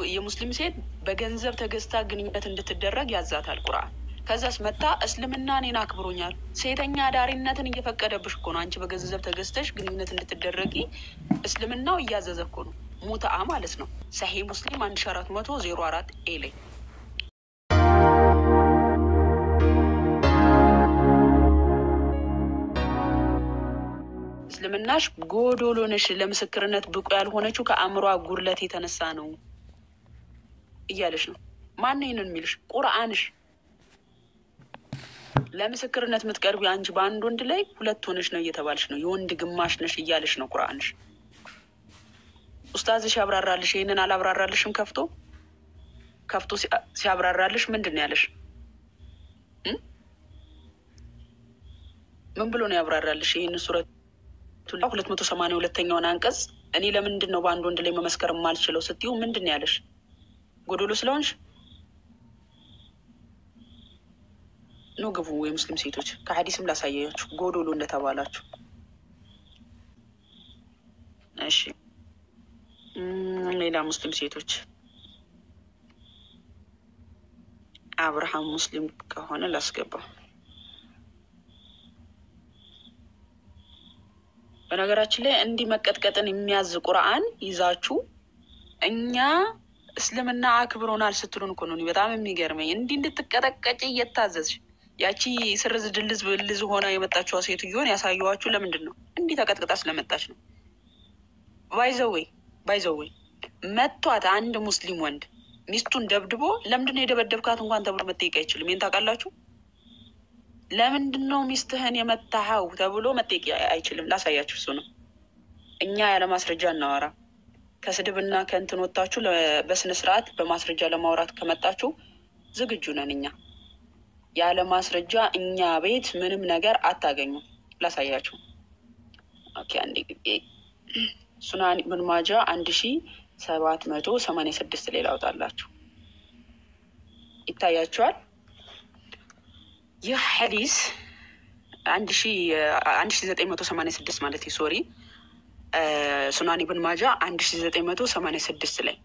የሙስሊም ሴት በገንዘብ ተገዝታ ግንኙነት እንድትደረግ ያዛታል ቁርአን። ከዛስ መታ እስልምና እኔን አክብሮኛል ሴተኛ ዳሪነትን እየፈቀደብሽ እኮ ነው አንቺ በገንዘብ ተገዝተሽ ግንኙነት እንድትደረጊ እስልምናው እያዘዘ እኮ ነው ሙተአ ማለት ነው። ሰሂህ ሙስሊም 1404 ኤ ላይ እስልምናሽ ጎዶሎ ነሽ ለምስክርነት ብቁ ያልሆነችው ከአእምሯ ጉድለት የተነሳ ነው እያለሽ ነው። ማን ይሄንን የሚልሽ? ቁርአንሽ። ለምስክርነት የምትቀርቢ አንቺ በአንድ ወንድ ላይ ሁለት ሆነሽ ነው እየተባልሽ ነው። የወንድ ግማሽ ነሽ እያለሽ ነው ቁርአንሽ። ኡስታዝሽ ያብራራልሽ። ይሄንን አላብራራልሽም? ከፍቶ ሲያብራራልሽ ምንድን ነው ያለሽ? ምን ብሎ ነው ያብራራልሽ? ይሄን ሱረት 282ኛውን አንቀጽ እኔ ለምንድን ነው በአንድ ወንድ ላይ መመስከር የማልችለው ስትይው ምንድን ነው ያለሽ? ጎዶሎ ስለሆንሽ ነው። ግቡ የሙስሊም ሴቶች ከሐዲስም ላሳያችሁ ጎዶሎ እንደተባላችሁ። እሺ ሌላ ሙስሊም ሴቶች አብርሃም ሙስሊም ከሆነ ላስገባ። በነገራችን ላይ እንዲህ መቀጥቀጥን የሚያዝ ቁርአን ይዛችሁ እኛ እስልምና አክብሮናል ስትሉን እኮ ነው በጣም የሚገርመኝ። እንዲህ እንድትቀጠቀጭ እየታዘዝሽ ያቺ ስርዝ ድልዝ ብልዝ ሆና የመጣችዋ ሴትዮን ያሳየዋችሁ ለምንድን ነው? እንዲህ ተቀጥቅጣ ስለመጣች ነው። ባይዘዌ መቷት አንድ ሙስሊም ወንድ ሚስቱን ደብድቦ ለምንድን ነው የደበደብካት እንኳን ተብሎ መጠየቅ አይችልም። ይሄን ታውቃላችሁ? ለምንድን ነው ሚስትህን የመታኸው ተብሎ መጠየቅ አይችልም። ላሳያችሁ። እሱ ነው እኛ ያለ ማስረጃ እናወራ። ከስድብና ከእንትን ወጣችሁ በስነ ስርዓት በማስረጃ ለማውራት ከመጣችሁ ዝግጁ ነን። እኛ ያለ ማስረጃ እኛ ቤት ምንም ነገር አታገኙም። ላሳያችሁ። ኦኬ አንዴ ሱናን ኢብኑ ማጃ 1786 ላይ ላውጣላችሁ። ይታያችኋል? ይህ ሐዲስ 1986 ማለት ሶሪ ሱናን ኢብኑ ማጃ 1986 ላይ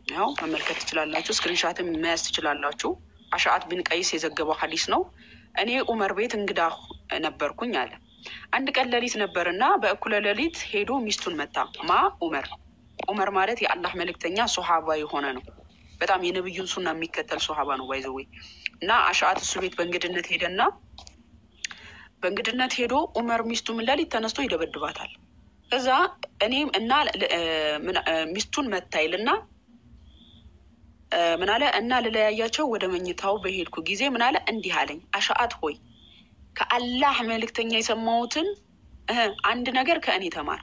ያው መመልከት ትችላላችሁ። ስክሪንሻትም መያዝ ትችላላችሁ። አሻዓት ቢን ቀይስ የዘገበው ሐዲስ ነው። እኔ ዑመር ቤት እንግዳ ነበርኩኝ አለ። አንድ ቀን ሌሊት ነበርና በእኩለ ሌሊት ሄዶ ሚስቱን መታ። ዑመር ማለት የአላህ መልእክተኛ ሱሐባ የሆነ ነው። በጣም የነብዩን ሱና የሚከተል ሱሐባ ነው ባይዘው። እና አሻዓት እሱ ቤት በእንግድነት ሄደና በእንግድነት ሄዶ ዑመር ሚስቱ ምን ሌሊት ተነስቶ ይደበድባታል። ከዛ እኔም እና ሚስቱን መታይልና ምን አለ እና ለለያያቸው ወደ መኝታው በሄድኩ ጊዜ ምን አለ እንዲህ አለኝ፣ አሻዓት ሆይ ከአላህ መልእክተኛ የሰማሁትን አንድ ነገር ከእኔ ተማር።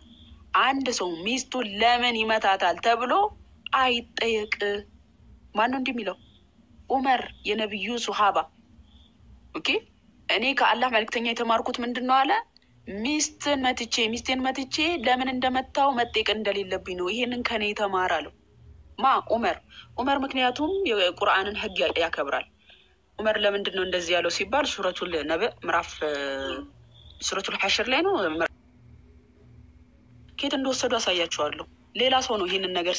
አንድ ሰው ሚስቱን ለምን ይመታታል ተብሎ አይጠየቅ። ማነው እንዲህ የሚለው? ዑመር የነብዩ ሱሐባ። ኦኬ እኔ ከአላህ መልእክተኛ የተማርኩት ምንድን ነው አለ? ሚስቴን መትቼ ለምን እንደመታው መጠየቅ እንደሌለብኝ ነው። ይሄንን ከኔ ተማር አለው። ዑመር ምክንያቱም የቁርአንን ህግ ያከብራል። ዑመር ለምንድን ነው እንደዚህ ያለው ሲባል ሱረቱል ነብእ ምዕራፍ ሱረቱል ሐሽር ላይ ነው። ከየት እንደወሰዱ አሳያችኋለሁ። ሌላ ሰው ነው ይሄንን ነገር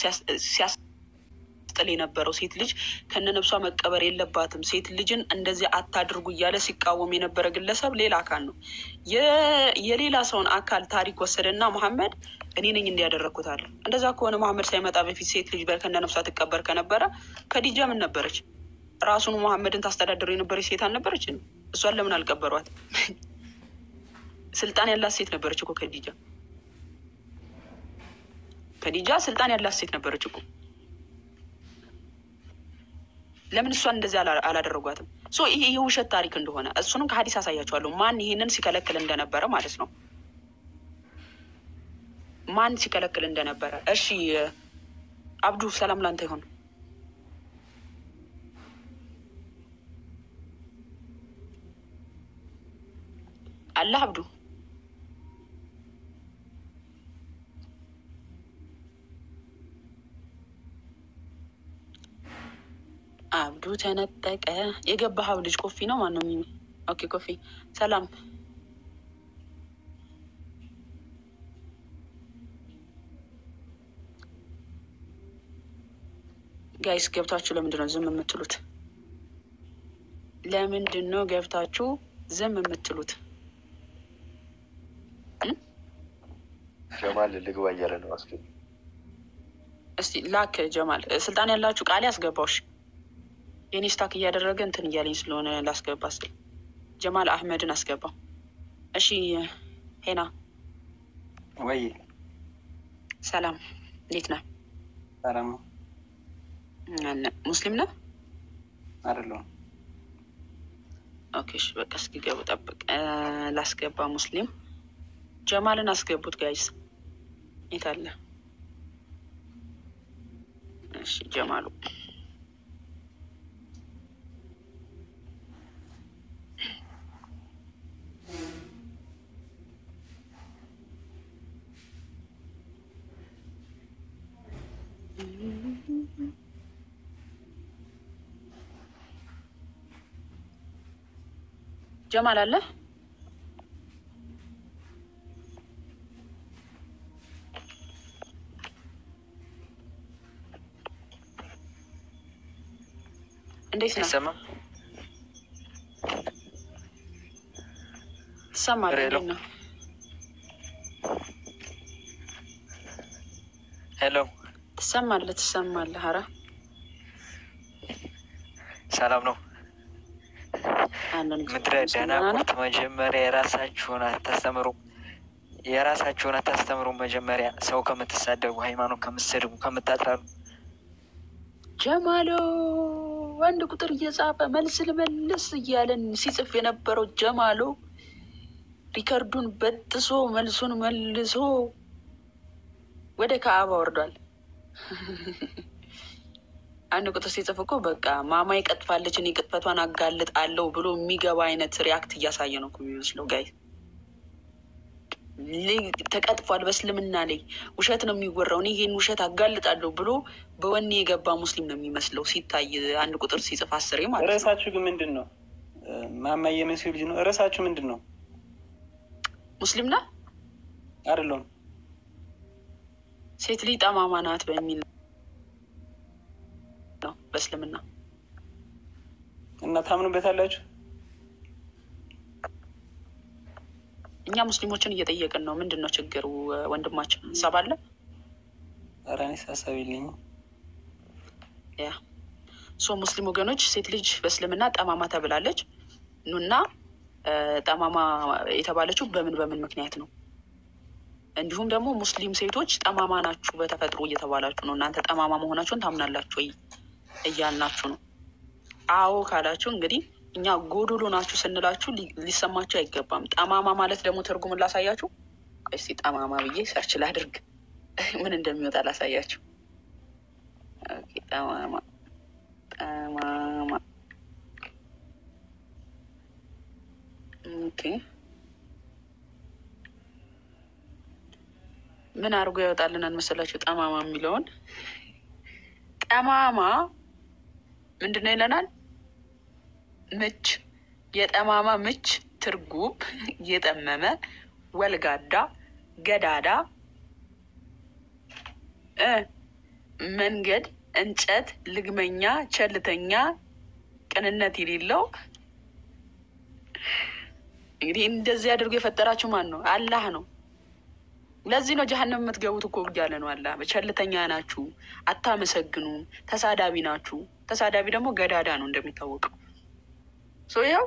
ሲያስጥል የነበረው። ሴት ልጅ ከነነብሷ መቀበር የለባትም፣ ሴት ልጅን እንደዚህ አታድርጉ እያለ ሲቃወም የነበረ ግለሰብ ሌላ አካል ነው። የሌላ ሰውን አካል ታሪክ ወሰደና መሐመድ እኔ ነኝ እንዲያደረግኩት አለ። እንደዛ ከሆነ መሐመድ ሳይመጣ በፊት ሴት ልጅ ከነነብሷ ትቀበር ከነበረ ከዲጃ ምን ነበረች? ራሱን መሐመድን ታስተዳድረው የነበረች ሴት አልነበረች? እሷን ለምን አልቀበሯት? ስልጣን ያላት ሴት ነበረች እኮ ከዲጃ ስልጣን ያላት ሴት ነበረች እኮ። ለምን እሷን እንደዚህ አላደረጓትም? ይሄ የውሸት ታሪክ እንደሆነ እሱንም ከሀዲስ አሳያቸዋለሁ። ማን ይሄንን ሲከለክል እንደነበረ ማለት ነው። ማን ሲከለክል እንደነበረ። እሺ አብዱ ሰላም ላንተ ይሁን። አላህ አብዱ ተነጠቀ። የገባኸው ልጅ ኮፊ ነው? ማን ነው? ኦኬ ኮፊ ሰላም። ጋይስ ገብታችሁ ለምንድን ነው ዝም የምትሉት? ለምንድን ነው ገብታችሁ ዝም የምትሉት? ጀማል ልግባ እያለ ነው። አስገቢ እስቲ ላክ ጀማል። ስልጣን ያላችሁ ቃል ያስገባውሽ የኔ ስታክ እያደረገ እንትን እያለኝ ስለሆነ ላስገባ ስል ጀማል አህመድን አስገባው። እሺ ሄና ወይ ሰላም፣ እንዴት ነህ? ሰላም ሙስሊም ነህ? አይደለሁም። ኦኬ እሺ በቃ እስኪ ገቡ ጠብቅ። ላስገባ ሙስሊም ጀማልን አስገቡት ጋይስ። የት አለ? እሺ ጀማሉ ጀማል አለ? እንዴት ነው? ይሰማል? ትሰማለህ? እንዴት ነው? ሄሎ ትሰማለህ? ትሰማለህ? ኧረ ሰላም ነው። አለን ምድረ ደናቁርት መጀመሪያ የራሳችሁን አታስተምሩ። መጀመሪያ ሰው ከምትሳደቡ፣ ሃይማኖት ከምትሰድቡ፣ ከምታጥራሉ። ጀማሎ አንድ ቁጥር እየጻፈ መልስ ልመልስ እያለን ሲጽፍ የነበረው ጀማሎ ሪከርዱን በጥሶ መልሱን መልሶ ወደ ከአባ ወርዷል። አንድ ቁጥር ሲጽፍ እኮ በቃ ማማ ይቀጥፋለች እኔ ቅጥፈቷን አጋልጥ አለው ብሎ የሚገባ አይነት ሪያክት እያሳየ ነው የሚመስለው። ጋይ ተቀጥፏል። በእስልምና ላይ ውሸት ነው የሚወራው። እኔ ይህን ውሸት አጋልጣለሁ ብሎ በወኔ የገባ ሙስሊም ነው የሚመስለው ሲታይ። አንድ ቁጥር ሲጽፍ አስሬ ማለት ነው። ርዕሳችሁ ግን ምንድን ነው? ማማ የመሲሁ ልጅ ነው። ርዕሳችሁ ምንድን ነው? ሙስሊም ና አይደለሁም። ሴት ልጅ ጠማማ ናት በሚል ነው በእስልምና። እና ታምኑበታላችሁ? እኛ ሙስሊሞችን እየጠየቅን ነው። ምንድን ነው ችግሩ? ወንድማችን ሀሳብ አለ? ኧረ እኔስ ሀሳብ የለኝም። ያ ሙስሊም ወገኖች ሴት ልጅ በእስልምና ጠማማ ተብላለች። ኑና ጠማማ የተባለችው በምን ምክንያት ነው? እንዲሁም ደግሞ ሙስሊም ሴቶች ጠማማ ናችሁ በተፈጥሮ እየተባላችሁ ነው። እናንተ ጠማማ መሆናችሁን ታምናላችሁ ወይ እያልናችሁ ነው። አዎ ካላችሁ እንግዲህ እኛ ጎዶሎ ናችሁ ስንላችሁ ሊሰማችሁ አይገባም። ጠማማ ማለት ደግሞ ትርጉምን ላሳያችሁ። እስቲ ጠማማ ብዬ ሰርች ላድርግ ምን እንደሚወጣ ላሳያችሁ። ጠማማ ኦኬ ምን አድርጎ ያወጣልናል መሰላችሁ? ጠማማ የሚለውን ጠማማ ምንድን ነው ይለናል? ምች፣ የጠማማ ምች ትርጉም የጠመመ፣ ወልጋዳ፣ ገዳዳ፣ መንገድ፣ እንጨት፣ ልግመኛ፣ ቸልተኛ፣ ቅንነት የሌለው። እንግዲህ እንደዚህ አድርጎ የፈጠራችሁ ማን ነው? አላህ ነው። ለዚህ ነው ጀሀነም የምትገቡት እኮ እያለ ነው አላህ። ቸልተኛ ናችሁ፣ አታመሰግኑም፣ ተሳዳቢ ናችሁ። ተሳዳቢ ደግሞ ገዳዳ ነው እንደሚታወቀው። ይኸው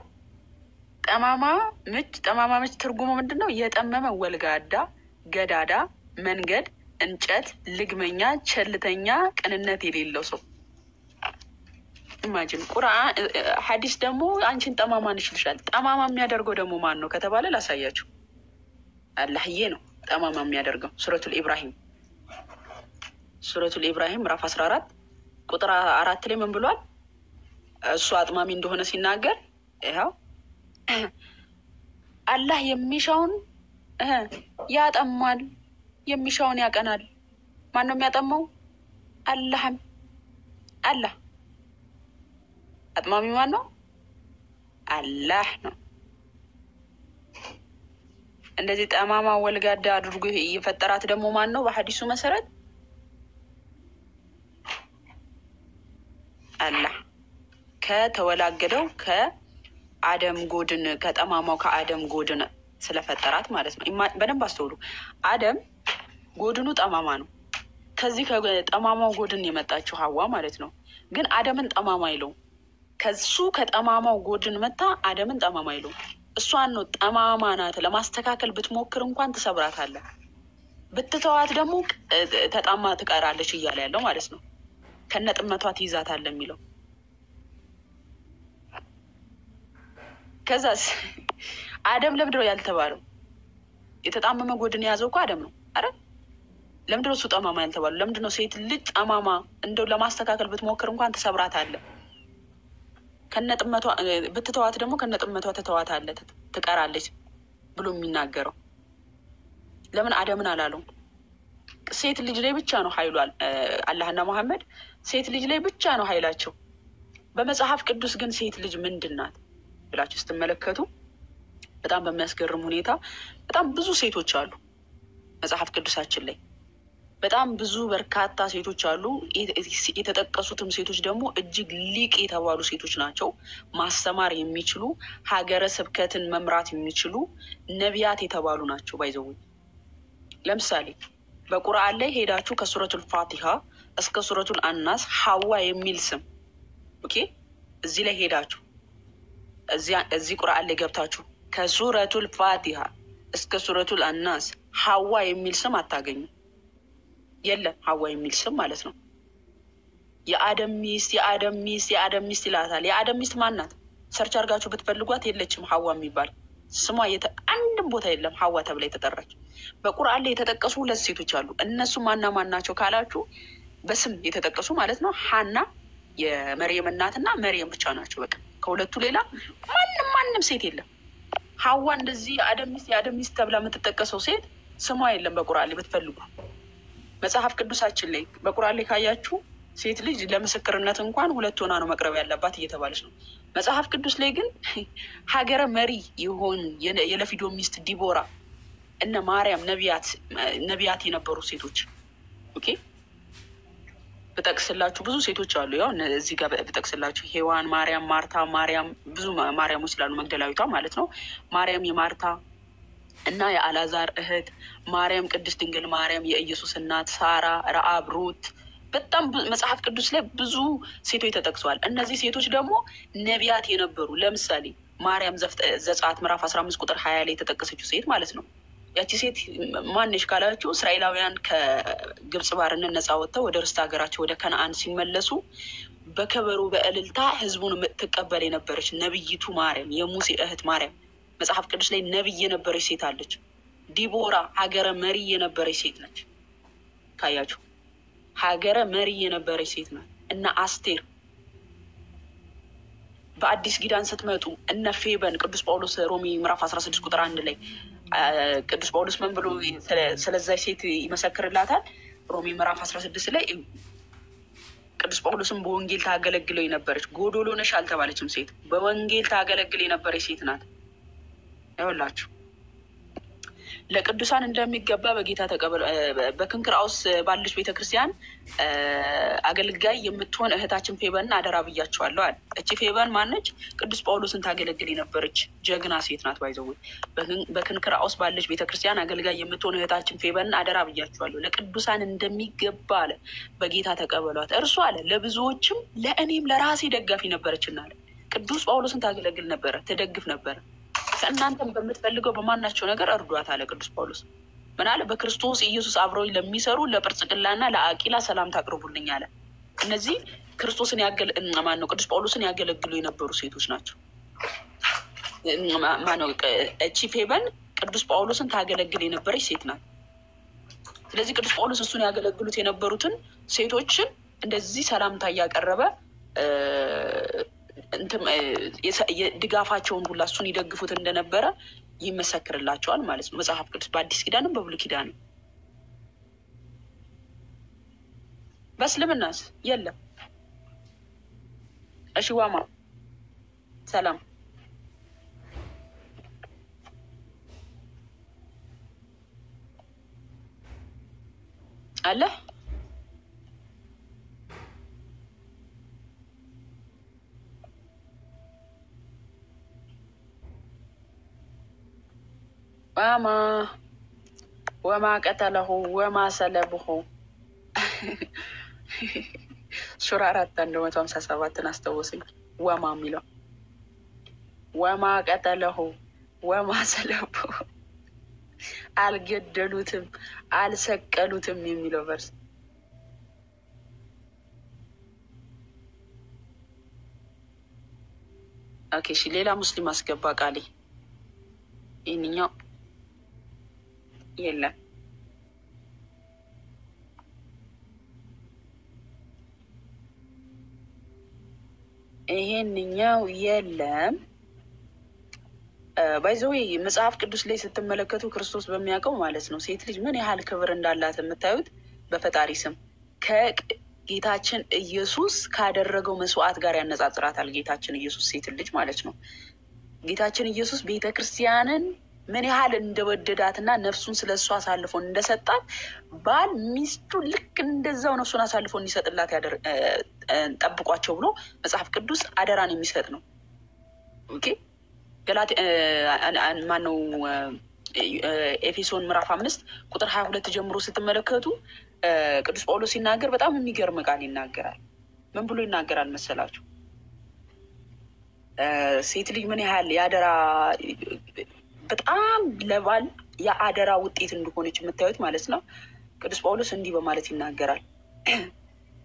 ጠማማ ምች ትርጉሙ ምንድን ነው? የጠመመ፣ ወልጋዳ፣ ገዳዳ፣ መንገድ፣ እንጨት፣ ልግመኛ፣ ቸልተኛ፣ ቅንነት የሌለው ሰው። ኢማጂን ቁርአን ሐዲስ ደግሞ አንቺን ጠማማ ነሽ ይልሻል። ጠማማ የሚያደርገው ደግሞ ማን ነው ከተባለ ላሳያችሁ። አላህዬ ነው ጠማማ የሚያደርገው። ሱረቱል ኢብራሂም ምዕራፍ 14 ቁጥር 4 ላይ ምን ብሏል? እሱ አጥማሚ እንደሆነ ሲናገር ይኸው አላህ የሚሻውን ያጠማል፣ የሚሻውን ያቀናል። ማን ነው የሚያጠማው? አላህ። አጥማሚ ማን ነው? አላህ ነው። እንደዚህ ጠማማ ወልጋዳ አድርጎ የፈጠራት ደግሞ ማን ነው? በሐዲሱ መሰረት አላህ ከተወላገደው ከአደም ጎድን ከጠማማው ከአደም ጎድን ስለፈጠራት ማለት ነው። በደንብ አስተውሉ። አደም ጎድኑ ጠማማ ነው። ከዚህ ከጠማማው ጎድን የመጣችው ሀዋ ማለት ነው። ግን አደምን ጠማማ አይለው። ከሱ ከጠማማው ጎድን መታ አደምን ጠማማ አይለው። እሷን ነው ጠማማ ናት ለማስተካከል ብትሞክር እንኳን ትሰብራታለህ፣ ብትተዋት ደግሞ ተጣማ ትቀራለች እያለ ያለው ማለት ነው። ከነጥመቷ ትይዛታለህ የሚለው። ከዛስ አደም ለምንድነው ያልተባለው? የተጣመመ ጎድን የያዘው እኮ አደም ነው። አረ ለምንድነው እሱ ጠማማ ያልተባለው? ለምንድነው ሴት ልጅ ጠማማ እንደው ለማስተካከል ብትሞክር እንኳን ትሰብራታለህ፣ ከነጥመቷ ብትተዋት ደግሞ ከነጥመቷ ትተዋታለህ ትቀራለች ብሎ የሚናገረው? ለምን አደምን አላለው? ሴት ልጅ ላይ ብቻ ነው ኃይሉ። አላህና መሐመድ ሴት ልጅ ላይ ብቻ ነው ኃይላቸው። በመጽሐፍ ቅዱስ ግን ሴት ልጅ ምንድን ናት ብላችሁ ስትመለከቱ በጣም በሚያስገርም ሁኔታ በጣም ብዙ ሴቶች አሉ መጽሐፍ ቅዱሳችን ላይ። በጣም ብዙ በርካታ ሴቶች አሉ። የተጠቀሱትም ሴቶች ደግሞ እጅግ ሊቅ የተባሉ ሴቶች ናቸው። ማስተማር የሚችሉ ሀገረ ስብከትን መምራት የሚችሉ ነቢያት የተባሉ ናቸው። ባይዘው ለምሳሌ በቁርአን ላይ ሄዳችሁ ከሱረቱል ፋቲሃ እስከ ሱረቱል አናስ ሀዋ የሚል ስም ኦኬ፣ እዚህ ላይ ሄዳችሁ እዚህ ቁርአን ላይ ገብታችሁ ከሱረቱል ፋቲሃ እስከ ሱረቱል አናስ ሀዋ የሚል ስም አታገኙ። የለም ሀዋ የሚል ስም ማለት ነው። የአደም ሚስት የአደም ሚስት የአደም ሚስት ይላታል። የአደም ሚስት ማናት? ሰርች አድርጋችሁ ብትፈልጓት የለችም ሀዋ የሚባል ስሟ አንድም ቦታ የለም ሀዋ ተብላ የተጠራች። በቁርአን ላይ የተጠቀሱ ሁለት ሴቶች አሉ። እነሱ ማና ማን ናቸው ካላችሁ በስም የተጠቀሱ ማለት ነው ሀና የመርየም እናትና መርየም ብቻ ናቸው። በቃ ከሁለቱ ሌላ ማንም ሴት የለም። ሀዋ እንደዚህ የአደም ሚስት ተብላ የምትጠቀሰው ሴት ስሟ የለም በቁርአን ላይ ብትፈልጉ። መጽሐፍ ቅዱሳችን ላይ በቁርአን ላይ ካያችሁ ሴት ልጅ ለምስክርነት እንኳን ሁለት ሆና ነው መቅረብ ያለባት እየተባለች ነው። መጽሐፍ ቅዱስ ላይ ግን ሀገረ መሪ የሆኑ የለፊዶ ሚስት ዲቦራ እነ ማርያም ነቢያት የነበሩ ሴቶች ኦኬ ብጠቅስላችሁ ብዙ ሴቶች አሉ። ያው እዚህ ጋር ብጠቅስላችሁ ሄዋን፣ ማርያም፣ ማርታ፣ ማርያም ብዙ ማርያሞች ስላሉ መግደላዊቷ ማለት ነው። ማርያም የማርታ እና የአላዛር እህት ማርያም፣ ቅድስት ድንግል ማርያም፣ የኢየሱስ እናት፣ ሳራ፣ ረአብ፣ ሩት በጣም መጽሐፍ ቅዱስ ላይ ብዙ ሴቶች ተጠቅሰዋል። እነዚህ ሴቶች ደግሞ ነቢያት የነበሩ ለምሳሌ ማርያም ዘጸአት ምዕራፍ 15 ቁጥር 20 ላይ የተጠቀሰችው ሴት ማለት ነው። ያቺ ሴት ማንሽ ካላችሁ እስራኤላውያን ከግብጽ ባርነት ነፃ ወጥተው ወደ ርስት ሀገራቸው ወደ ከነአን ሲመለሱ በከበሮ በእልልታ ህዝቡን ትቀበል የነበረች ነብይቱ ማርያም፣ የሙሴ እህት ማርያም መጽሐፍ ቅዱስ ላይ ነብይ የነበረች ሴት አለች። ዲቦራ ሀገረ መሪ የነበረች ሴት ነች። ካያችሁ ሀገረ መሪ የነበረች ሴት ናት። እና አስቴር በአዲስ ኪዳን ስትመጡ እነ ፌበን ቅዱስ ጳውሎስ ሮሜ ምዕራፍ 16 ቁጥር 1 ላይ ቅዱስ ጳውሎስ ምን ብሎ ስለዛች ሴት ይመሰክርላታል? ሮሜ ምዕራፍ 16 ላይ ቅዱስ ጳውሎስም በወንጌል ታገለግለው የነበረች ጎዶሎ ነሽ አልተባለችም ሴት፣ በወንጌል ታገለግል የነበረች ሴት ናት። ይኸውላችሁ ለቅዱሳን እንደሚገባ በጌታ ተቀበሉ። በክንክራውስ ባለች ቤተክርስቲያን አገልጋይ የምትሆን እህታችን ፌበን አደራ ብያቸዋለሁ አለ። እቺ ፌበን ማነች? ቅዱስ ጳውሎስን ታገለግል የነበረች ጀግና ሴት ናት። ባይዘው በክንክራውስ ባለች ቤተክርስቲያን አገልጋይ የምትሆን እህታችን ፌበን አደራ ብያቸዋለሁ። ለቅዱሳን እንደሚገባ አለ በጌታ ተቀበሏት። እርሱ አለ ለብዙዎችም ለእኔም ለራሴ ደጋፊ ነበረችና አለ። ቅዱስ ጳውሎስን ታገለግል ነበረ፣ ትደግፍ ነበረ። ከእናንተም በምትፈልገው በማናቸው ነገር እርዷት አለ ቅዱስ ጳውሎስ። ምን አለ? በክርስቶስ ኢየሱስ አብረውኝ ለሚሰሩ ለጵርስቅላና ለአቂላ ሰላምታ አቅርቡልኝ አለ። እነዚህ ክርስቶስን ማነው ቅዱስ ጳውሎስን ያገለግሉ የነበሩ ሴቶች ናቸው። ማነው? እቺ ፌበን ቅዱስ ጳውሎስን ታገለግል የነበረች ሴት ናት። ስለዚህ ቅዱስ ጳውሎስ እሱን ያገለግሉት የነበሩትን ሴቶችን እንደዚህ ሰላምታ እያቀረበ ድጋፋቸውን ሁላ እሱን ይደግፉት እንደነበረ ይመሰክርላቸዋል ማለት ነው መጽሐፍ ቅዱስ በአዲስ ኪዳንም በብሉይ ኪዳንም። በእስልምናስ የለም። እሺ ዋማ ሰላም አለ ወማ ቀተለሁ ወማ ሰለብሁ ሱራ 4:157 አስታወሰኝ። ወማ የሚለው ወማ ቀተለሁ ወማ ሰለብሁ አልገደሉትም አልሰቀሉትም የሚለው ቨርስ። ኦኬ እሺ፣ ሌላ ሙስሊም አስገባ ቃሌ። ይህንኛው የለም። ይሄንኛው የለም። ባይዘዌ መጽሐፍ ቅዱስ ላይ ስትመለከቱ ክርስቶስ በሚያውቀው ማለት ነው ሴት ልጅ ምን ያህል ክብር እንዳላት የምታዩት በፈጣሪ ስም ከጌታችን ኢየሱስ ካደረገው መስዋዕት ጋር ያነጻጽራታል። ጌታችን ኢየሱስ ሴት ልጅ ማለት ነው። ጌታችን ኢየሱስ ቤተ ክርስቲያንን ምን ያህል እንደወደዳትና ነፍሱን ስለ እሱ አሳልፎ እንደሰጣት ባል ሚስቱ ልክ እንደዛው ነፍሱን አሳልፎ እንዲሰጥላት ጠብቋቸው ብሎ መጽሐፍ ቅዱስ አደራን የሚሰጥ ነው። ኦኬ ማነው ኤፌሶን ምዕራፍ 5:22 ጀምሮ ስትመለከቱ ቅዱስ ጳውሎስ ሲናገር በጣም የሚገርም ቃል ይናገራል። ምን ብሎ ይናገራል መሰላችሁ? ሴት ልጅ ምን ያህል የአደራ በጣም ለባል የአደራ ውጤት እንደሆነች የምታዩት ማለት ነው። ቅዱስ ጳውሎስ እንዲህ በማለት ይናገራል።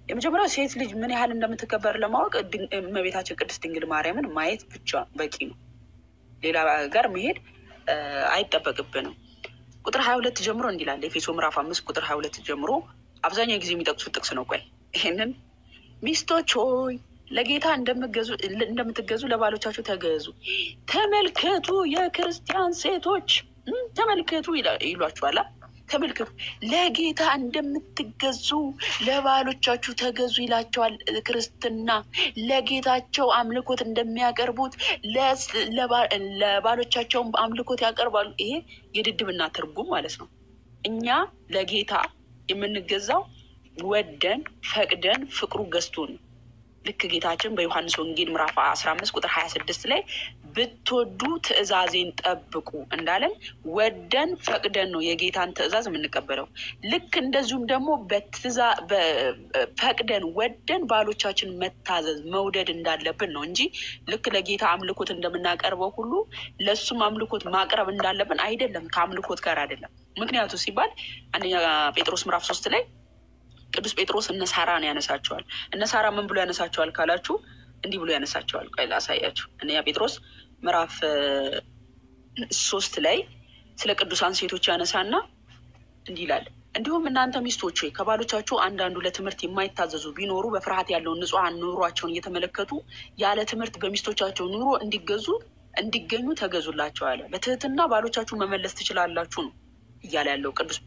የመጀመሪያው ሴት ልጅ ምን ያህል እንደምትከበር ለማወቅ እመቤታችን ቅድስት ድንግል ማርያምን ማየት ብቻ በቂ ነው። ሌላ ጋር መሄድ አይጠበቅብንም። ቁጥር 22 ጀምሮ እንዲህ ይላል። ኤፌሶ ምዕራፍ 5:22 ጀምሮ አብዛኛው ጊዜ የሚጠቅሱት ጥቅስ ነው። ቆይ ይሄንን ሚስቶች ሆይ ለጌታ እንደምትገዙ ለባሎቻችሁ ተገዙ። ተመልከቱ፣ የክርስቲያን ሴቶች ተመልከቱ ይሏችኋል። ተመልከቱ ለጌታ እንደምትገዙ ለባሎቻችሁ ተገዙ ይላቸዋል። ክርስትና ለጌታቸው አምልኮት እንደሚያቀርቡት ለባሎቻቸውም አምልኮት ያቀርባሉ። ይሄ የድድብና ትርጉም ማለት ነው። እኛ ለጌታ የምንገዛው ወደን ፈቅደን ፍቅሩ ገዝቶን። ልክ ጌታችን በዮሐንስ ወንጌል ምዕራፍ 15:26 ላይ ብትወዱ ትእዛዜን ጠብቁ እንዳለን ወደን ፈቅደን ነው የጌታን ትእዛዝ የምንቀበለው። ልክ እንደዚሁም ደግሞ ፈቅደን ወደን ባሎቻችን መታዘዝ መውደድ እንዳለብን ነው እንጂ ልክ ለጌታ አምልኮት እንደምናቀርበው ሁሉ ለእሱም አምልኮት ማቅረብ እንዳለብን አይደለም። ከአምልኮት ጋር አይደለም። ምክንያቱ ሲባል አንደኛ ጴጥሮስ ምዕራፍ 3 ላይ ቅዱስ ጴጥሮስ እነ ሳራን ያነሳቸዋል። እነ ሳራ ምን ብሎ ያነሳቸዋል ካላችሁ እንዲህ ብሎ ያነሳቸዋል። ቆይ ላሳያችሁ። አንደኛ ጴጥሮስ ምዕራፍ 3 ላይ ስለ ቅዱሳን ሴቶች ያነሳና እንዲህ ይላል። እንዲሁም እናንተ ሚስቶች ሆይ ከባሎቻችሁ አንዳንዱ ለትምህርት የማይታዘዙ ቢኖሩ በፍርሃት ያለውን ንጹሐን ኑሯቸውን እየተመለከቱ ያለ ትምህርት በሚስቶቻቸው ኑሮ እንዲገኙ ተገዙላቸው አለ። በትህትና ባሎቻችሁ መመለስ ትችላላችሁ ነው እያለ ያለው ቅዱስ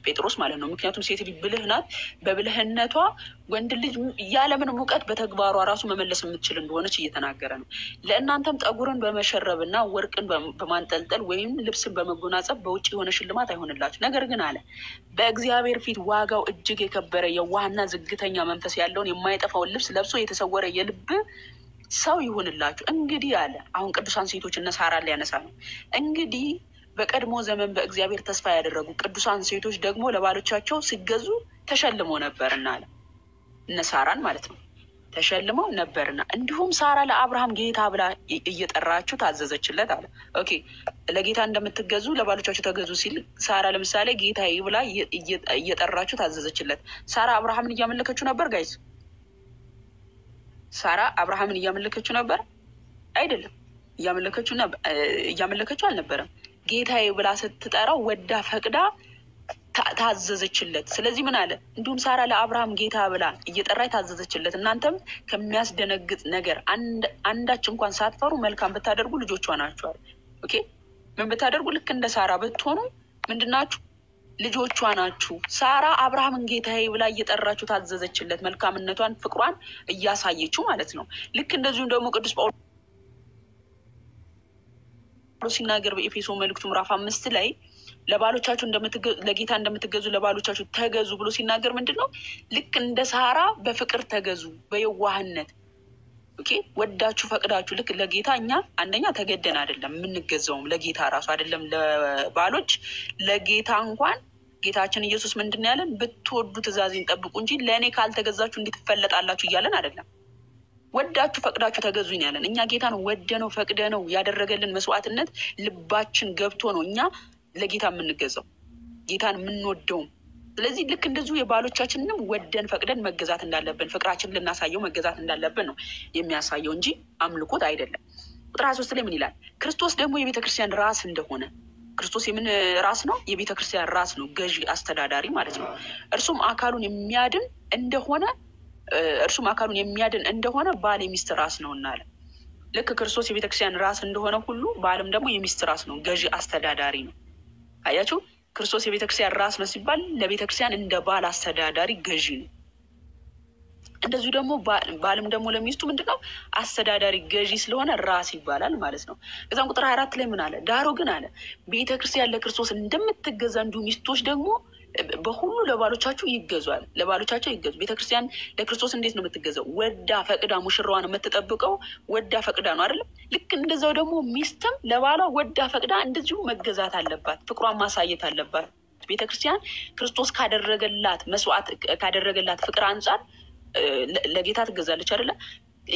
ጴጥሮስ ማለት ነው። ምክንያቱም ሴት ልጅ ብልህ ናት። በብልህነቷ ወንድ ልጅ ያለምንም እውቀት በተግባሯ ራሱ መመለስ የምትችል እንደሆነች እየተናገረ ነው። ለእናንተም ጠጉርን በመሸረብና ወርቅን በማንጠልጠል ወይም ልብስን በመጎናጸፍ በውጭ የሆነ ሽልማት አይሆንላችሁ። ነገር ግን አለ በእግዚአብሔር ፊት ዋጋው እጅግ የከበረ የዋህና ዝግተኛ መንፈስ ያለውን የማይጠፋውን ልብስ ለብሶ የተሰወረ የልብ ሰው ይሁንላችሁ። እንግዲህ አለ አሁን ቅዱሳን ሴቶች እነ ሳራን ሊያነሳ ነው። እንግዲህ በቀድሞ ዘመን በእግዚአብሔር ተስፋ ያደረጉ ቅዱሳን ሴቶች ደግሞ ለባሎቻቸው ሲገዙ ተሸልመው ነበርና አለ። እነ ሳራን ማለት ነው ተሸልመው ነበርና፣ እንዲሁም ሳራ ለአብርሃም ጌታ ብላ እየጠራችሁ ታዘዘችለት አለ። ኦኬ ለጌታ እንደምትገዙ ለባሎቻችሁ ተገዙ ሲል ሳራ ለምሳሌ ጌታ ብላ እየጠራችሁ ታዘዘችለት። ሳራ አብርሃምን እያመለከችው ነበር ጋይስ? ሳራ አብርሃምን እያመለከችው ነበር አይደለም። እያመለከችው አልነበረም። ጌታዬ ብላ ስትጠራው ወዳ ፈቅዳ ታዘዘችለት። ስለዚህ ምን አለ? እንዲሁም ሳራ ለአብርሃም ጌታ ብላ እየጠራች ታዘዘችለት። እናንተም ከሚያስደነግጥ ነገር አንዳች እንኳን ሳትፈሩ መልካም ብታደርጉ ልጆቿ ናችኋል። ኦኬ ምን ብታደርጉ? ልክ እንደ ሳራ ብትሆኑ ምንድናችሁ? ልጆቿ ናችሁ። ሳራ አብርሃምን ጌታዬ ብላ እየጠራችሁ ታዘዘችለት፣ መልካምነቷን ፍቅሯን እያሳየችው ማለት ነው። ልክ እንደዚሁም ደግሞ ቅዱስ ጳውሎስ ሲናገር በኤፌሶ መልእክቱ ምዕራፍ 5 ላይ ለባሎቻችሁ ለጌታ እንደምትገዙ ለባሎቻችሁ ተገዙ ብሎ ሲናገር ምንድን ነው? ልክ እንደ ሳራ በፍቅር ተገዙ፣ በየዋህነት ኦኬ ወዳችሁ ፈቅዳችሁ ልክ ለጌታ እኛ አንደኛ ተገደን አይደለም የምንገዛውም ለጌታ ራሱ አይደለም ለባሎች ለጌታ እንኳን ጌታችን ኢየሱስ ምንድን ያለን ብትወዱ ትእዛዜን ጠብቁ እንጂ ለእኔ ካልተገዛችሁ እንዴት ትፈለጣላችሁ እያለን አይደለም። ወዳችሁ ፈቅዳችሁ ተገዙኝ ያለን እኛ ጌታን ወደነው ፈቅደነው ያደረገልን መስዋዕትነት ልባችን ገብቶ ነው እኛ ለጌታ የምንገዛው ጌታን የምንወደው። ስለዚህ ልክ እንደዚሁ የባሎቻችንንም ወደን ፈቅደን መገዛት እንዳለብን ፍቅራችን ልናሳየው መገዛት እንዳለብን ነው የሚያሳየው እንጂ አምልኮት አይደለም። ቁጥር 23 ላይ ምን ይላል? ክርስቶስ ደግሞ የቤተክርስቲያን ራስ እንደሆነ። ክርስቶስ የምን ራስ ነው? የቤተክርስቲያን ራስ ነው፣ ገዢ አስተዳዳሪ ማለት ነው። እርሱም አካሉን የሚያድን እንደሆነ ባል የሚስት ራስ ነው እና አለ። ልክ ክርስቶስ የቤተክርስቲያን ራስ እንደሆነ ሁሉ ባልም ደግሞ የሚስት ራስ ነው፣ ገዢ አስተዳዳሪ ነው። አያችሁ ክርስቶስ የቤተክርስቲያን ራስ ነው ሲባል ለቤተክርስቲያን እንደ ባል አስተዳዳሪ ገዢ ነው። እንደዚሁ ደግሞ ባልም ደግሞ ለሚስቱ ምንድነው አስተዳዳሪ ገዢ ስለሆነ ራስ ይባላል ማለት ነው። ከዛም ቁጥር 24 ላይ ምን አለ? ዳሩ ግን አለ ቤተክርስቲያን ለክርስቶስ እንደምትገዛ እንዲሁ ሚስቶች ደግሞ በሁሉ ለባሎቻቸው ይገዛል። ለባሎቻቸው ይገዙ። ቤተክርስቲያን ለክርስቶስ እንዴት ነው የምትገዛው? ወዳ ፈቅዳ ሙሽራዋን የምትጠብቀው ወዳ ፈቅዳ ነው አይደል? ልክ እንደዛው ደግሞ ሚስትም ለባሏ ወዳ ፈቅዳ እንደዚሁ መገዛት አለባት፣ ፍቅሯን ማሳየት አለባት። ቤተክርስቲያን ክርስቶስ ካደረገላት መስዋዕት ካደረገላት ፍቅር አንጻር ለጌታ ትገዛለች አይደለ?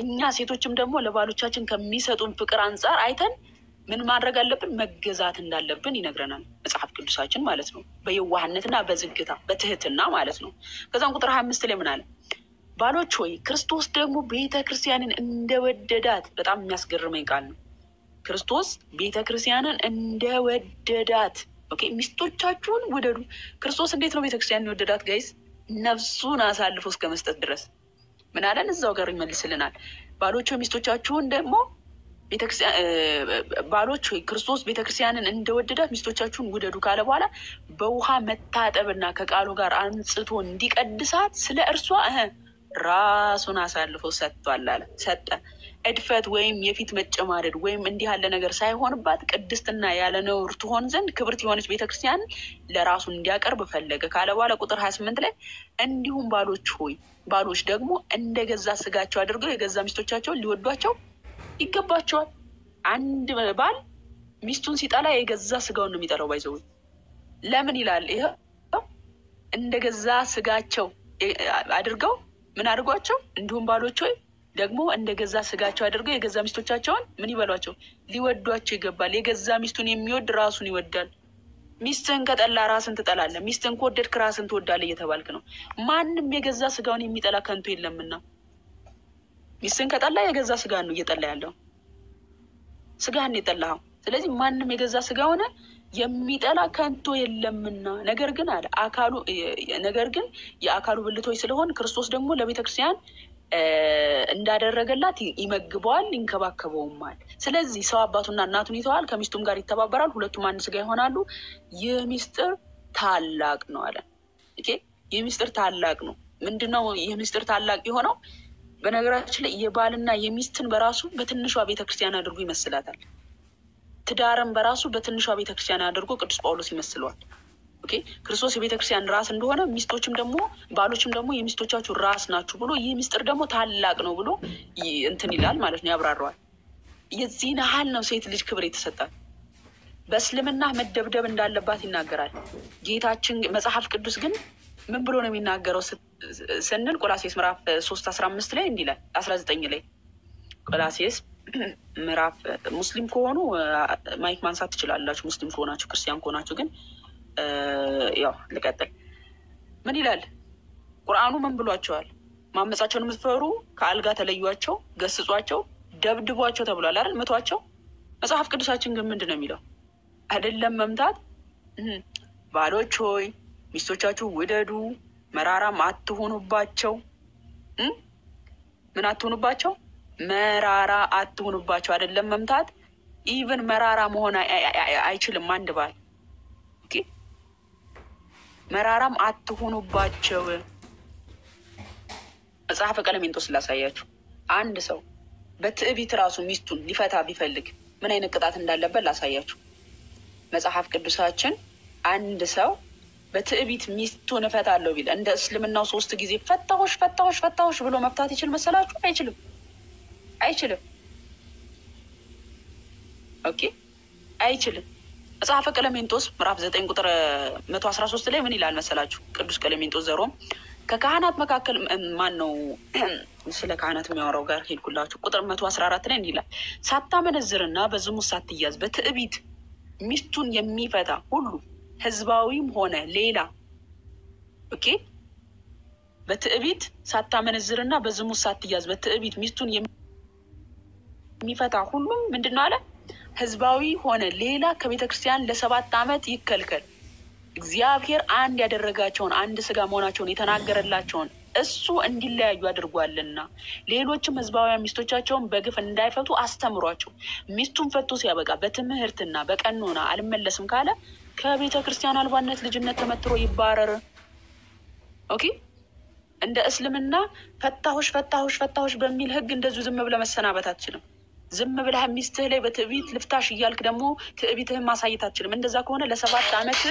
እኛ ሴቶችም ደግሞ ለባሎቻችን ከሚሰጡን ፍቅር አንጻር አይተን ምን ማድረግ አለብን? መገዛት እንዳለብን ይነግረናል መጽሐፍ ቅዱሳችን ማለት ነው። በየዋህነትና በዝግታ በትህትና ማለት ነው። ከዛም ቁጥር 25 ላይ ምን አለ? ባሎች ሆይ ክርስቶስ ደግሞ ቤተክርስቲያንን እንደወደዳት። በጣም የሚያስገርመኝ ቃል ነው። ክርስቶስ ቤተክርስቲያንን እንደወደዳት። ኦኬ ሚስቶቻችሁን ውደዱ። ክርስቶስ እንዴት ነው ቤተክርስቲያንን የወደዳት ጋይስ? ነፍሱን አሳልፎ እስከ መስጠት ድረስ። ምን አለን? እዛው ጋር ይመልስልናል። ባሎች ሆይ ሚስቶቻችሁን ደግሞ ባሎች ሆይ ክርስቶስ ቤተክርስቲያንን እንደወደዳት ሚስቶቻችሁን ውደዱ ካለ በኋላ በውሃ መታጠብና ከቃሉ ጋር አንጽቶ እንዲቀድሳት ስለ እርሷ ራሱን አሳልፎ ሰጥቷል አለ። ሰጠ። እድፈት ወይም የፊት መጨማደድ ወይም እንዲህ ያለ ነገር ሳይሆንባት ቅድስትና ያለ ነውር ትሆን ዘንድ ክብርት የሆነች ቤተክርስቲያን ለራሱ እንዲያቀርብ ፈለገ ካለ በኋላ ቁጥር 28 ላይ እንዲሁም ባሎች ሆይ ባሎች ደግሞ እንደገዛ ስጋቸው አድርገው የገዛ ሚስቶቻቸውን ሊወዷቸው ይገባቸዋል። አንድ ባል ሚስቱን ሲጠላ የገዛ ስጋውን ነው የሚጠላው። ባይዘው ለምን ይላል? ይሄ እንደገዛ ስጋቸው አድርገው ምን አድርጓቸው? እንዲሁም ባሎች ሆይ ደግሞ እንደገዛ ስጋቸው አድርገው የገዛ ሚስቶቻቸውን ምን ይበሏቸው? ሊወዷቸው ይገባል። የገዛ ሚስቱን የሚወድ ራሱን ይወዳል። ሚስትህን ከጠላ ራስን ትጠላለህ፣ ሚስትህን ከወደድክ ራስን ትወዳለህ እየተባልክ ነው። ማንም የገዛ ስጋውን የሚጠላ ከንቱ የለምና ሚስትህን ከጠላ የገዛ ስጋን ነው እየጠላ ያለው፣ ስጋህን የጠላኸው። ስለዚህ ማንም የገዛ ስጋውን የሚጠላ ከንቱ የለምና ነገር ግን አለ ነገር ግን የአካሉ ብልቶች ስለሆን ክርስቶስ ደግሞ ለቤተክርስቲያን እንዳደረገላት ይመግበዋል ይንከባከበውማል። ስለዚህ ሰው አባቱና እናቱን ይተዋል፣ ከሚስቱም ጋር ይተባበራል፣ ሁለቱም አንድ ስጋ ይሆናሉ። ይህ ሚስጥር ታላቅ ነው አለ። ኦኬ ይህ ሚስጥር ታላቅ ነው። ምንድነው ይህ ሚስጥር ታላቅ የሆነው? በነገራችን ላይ የባልና የሚስትን በራሱ በትንሿ ቤተክርስቲያን አድርጎ ይመስላታል። ትዳርን በራሱ በትንሿ ቤተክርስቲያን አድርጎ ቅዱስ ጳውሎስ ይመስለዋል። ኦኬ ክርስቶስ የቤተክርስቲያን ራስ እንደሆነ ሚስቶችም ደግሞ ባሎችም ደግሞ የሚስቶቻችሁ ራስ ናችሁ ብሎ ይህ ሚስጥር ደግሞ ታላቅ ነው ብሎ እንትን ይላል ማለት ነው፣ ያብራራዋል። የዚህን ያህል ነው ሴት ልጅ ክብር የተሰጣት። በእስልምና መደብደብ እንዳለባት ይናገራል ጌታችን። መጽሐፍ ቅዱስ ግን ምን ብሎ ነው የሚናገረው ስንል ቆላሴስ ምዕራፍ 3:15 ላይ እንዲህ ይላል። 19 ላይ ቆላሴስ ምዕራፍ ሙስሊም ከሆኑ ማይክ ማንሳት ትችላላችሁ፣ ሙስሊም ከሆናችሁ ክርስቲያን ከሆናችሁ ግን ያው ልቀጥል። ምን ይላል ቁርአኑ? ምን ብሏቸዋል? ማመጻቸውን የምትፈሩ ከአልጋ ተለዩዋቸው፣ ገስጿቸው፣ ደብድቧቸው ተብሏል አይደል? መቷቸው። መጽሐፍ ቅዱሳችን ግን ምንድን ነው የሚለው? አይደለም መምታት። ባሎች ሆይ ሚስቶቻችሁ ውደዱ፣ መራራም አትሆኑባቸው። ምን አትሆኑባቸው? መራራ አትሆኑባቸው። አይደለም መምታት፣ ኢቭን መራራ መሆን አይችልም አንድ ባል። ኦኬ መራራም አትሆኑባቸው። መጽሐፈ ቀለሜንጦስ ላሳያችሁ። አንድ ሰው በትዕቢት ራሱ ሚስቱን ሊፈታ ቢፈልግ ምን አይነት ቅጣት እንዳለበት ላሳያችሁ። መጽሐፍ ቅዱሳችን አንድ ሰው በትዕቢት ሚስቱን እፈታለሁ ቢል እንደ እስልምናው 3 ጊዜ ፈታሁሽ ፈታሁሽ ፈታሁሽ ብሎ መፍታት ይችል መሰላችሁ? አይችልም። አይችልም። ኦኬ አይችልም። መጽሐፈ ቀለሜንጦስ ምዕራፍ 9 ቁጥር 113 ላይ ምን ይላል መሰላችሁ? ቅዱስ ቀለሜንጦስ ዘሮም ከካህናት መካከል ማን ነው? ስለ ካህናት የሚያወራው ጋር ሄድኩላችሁ። ቁጥር 114 ላይ እንዲህ ይላል፣ ሳታመነዝርና በዝሙት ሳትያዝ በትዕቢት ሚስቱን የሚፈታ ሁሉ ህዝባዊም ሆነ ሌላ። ኦኬ በትዕቢት ሳታመነዝርና በዝሙት ሳትያዝ በትዕቢት ሚስቱን የሚፈታ ሁሉም ምንድነው አለ? ህዝባዊ ሆነ ሌላ ከቤተ ክርስቲያን ለ7 ዓመት ይከልከል። እግዚአብሔር አንድ ያደረጋቸውን አንድ ስጋ መሆናቸውን የተናገረላቸውን እሱ እንዲለያዩ አድርጓልና ሌሎችም ህዝባውያን ሚስቶቻቸውን በግፍ እንዳይፈቱ አስተምሯቸው። ሚስቱን ፈቶ ሲያበቃ በትምህርትና በቀኖና አልመለስም ካለ ከቤተ ክርስቲያን አልባነት ልጅነት ተመትሮ ይባረር። ኦኬ እንደ እስልምና ፈታሆሽ በሚል ህግ እንደዚሁ ዝም ብለህ መሰናበት አትችልም። ዝም ብለህ ሚስትህ ላይ በትዕቢት ልፍታሽ እያልክ ደግሞ ትዕቢትህን ማሳየት አትችልም። እንደዛ ከሆነ ለ7 ዓመት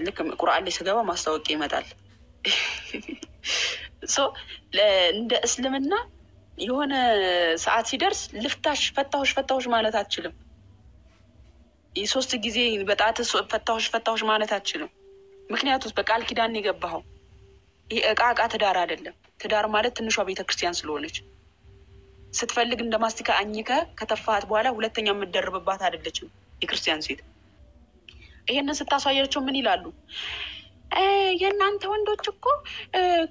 ልክ ቁርአን ላይ ስገባ ማስታወቂያ ይመጣል። እንደ እስልምና የሆነ ሰዓት ሲደርስ ልፍታሽ ፈታሆሽ ማለት አትችልም። 3 ጊዜ በጣት ፈታሆሽ ማለት አትችልም። ምክንያቱም በቃል ኪዳን የገባኸው ይህ እቃ ትዳር አይደለም። ትዳር ማለት ትንሿ ቤተክርስቲያን ስለሆነች ስትፈልግ እንደ ማስቲካ አኝከ ከተፋት በኋላ ሁለተኛ የምትደርብባት አይደለችም የክርስቲያን ሴት። ይሄንን ስታሳያቸው ምን ይላሉ? የእናንተ ወንዶች እኮ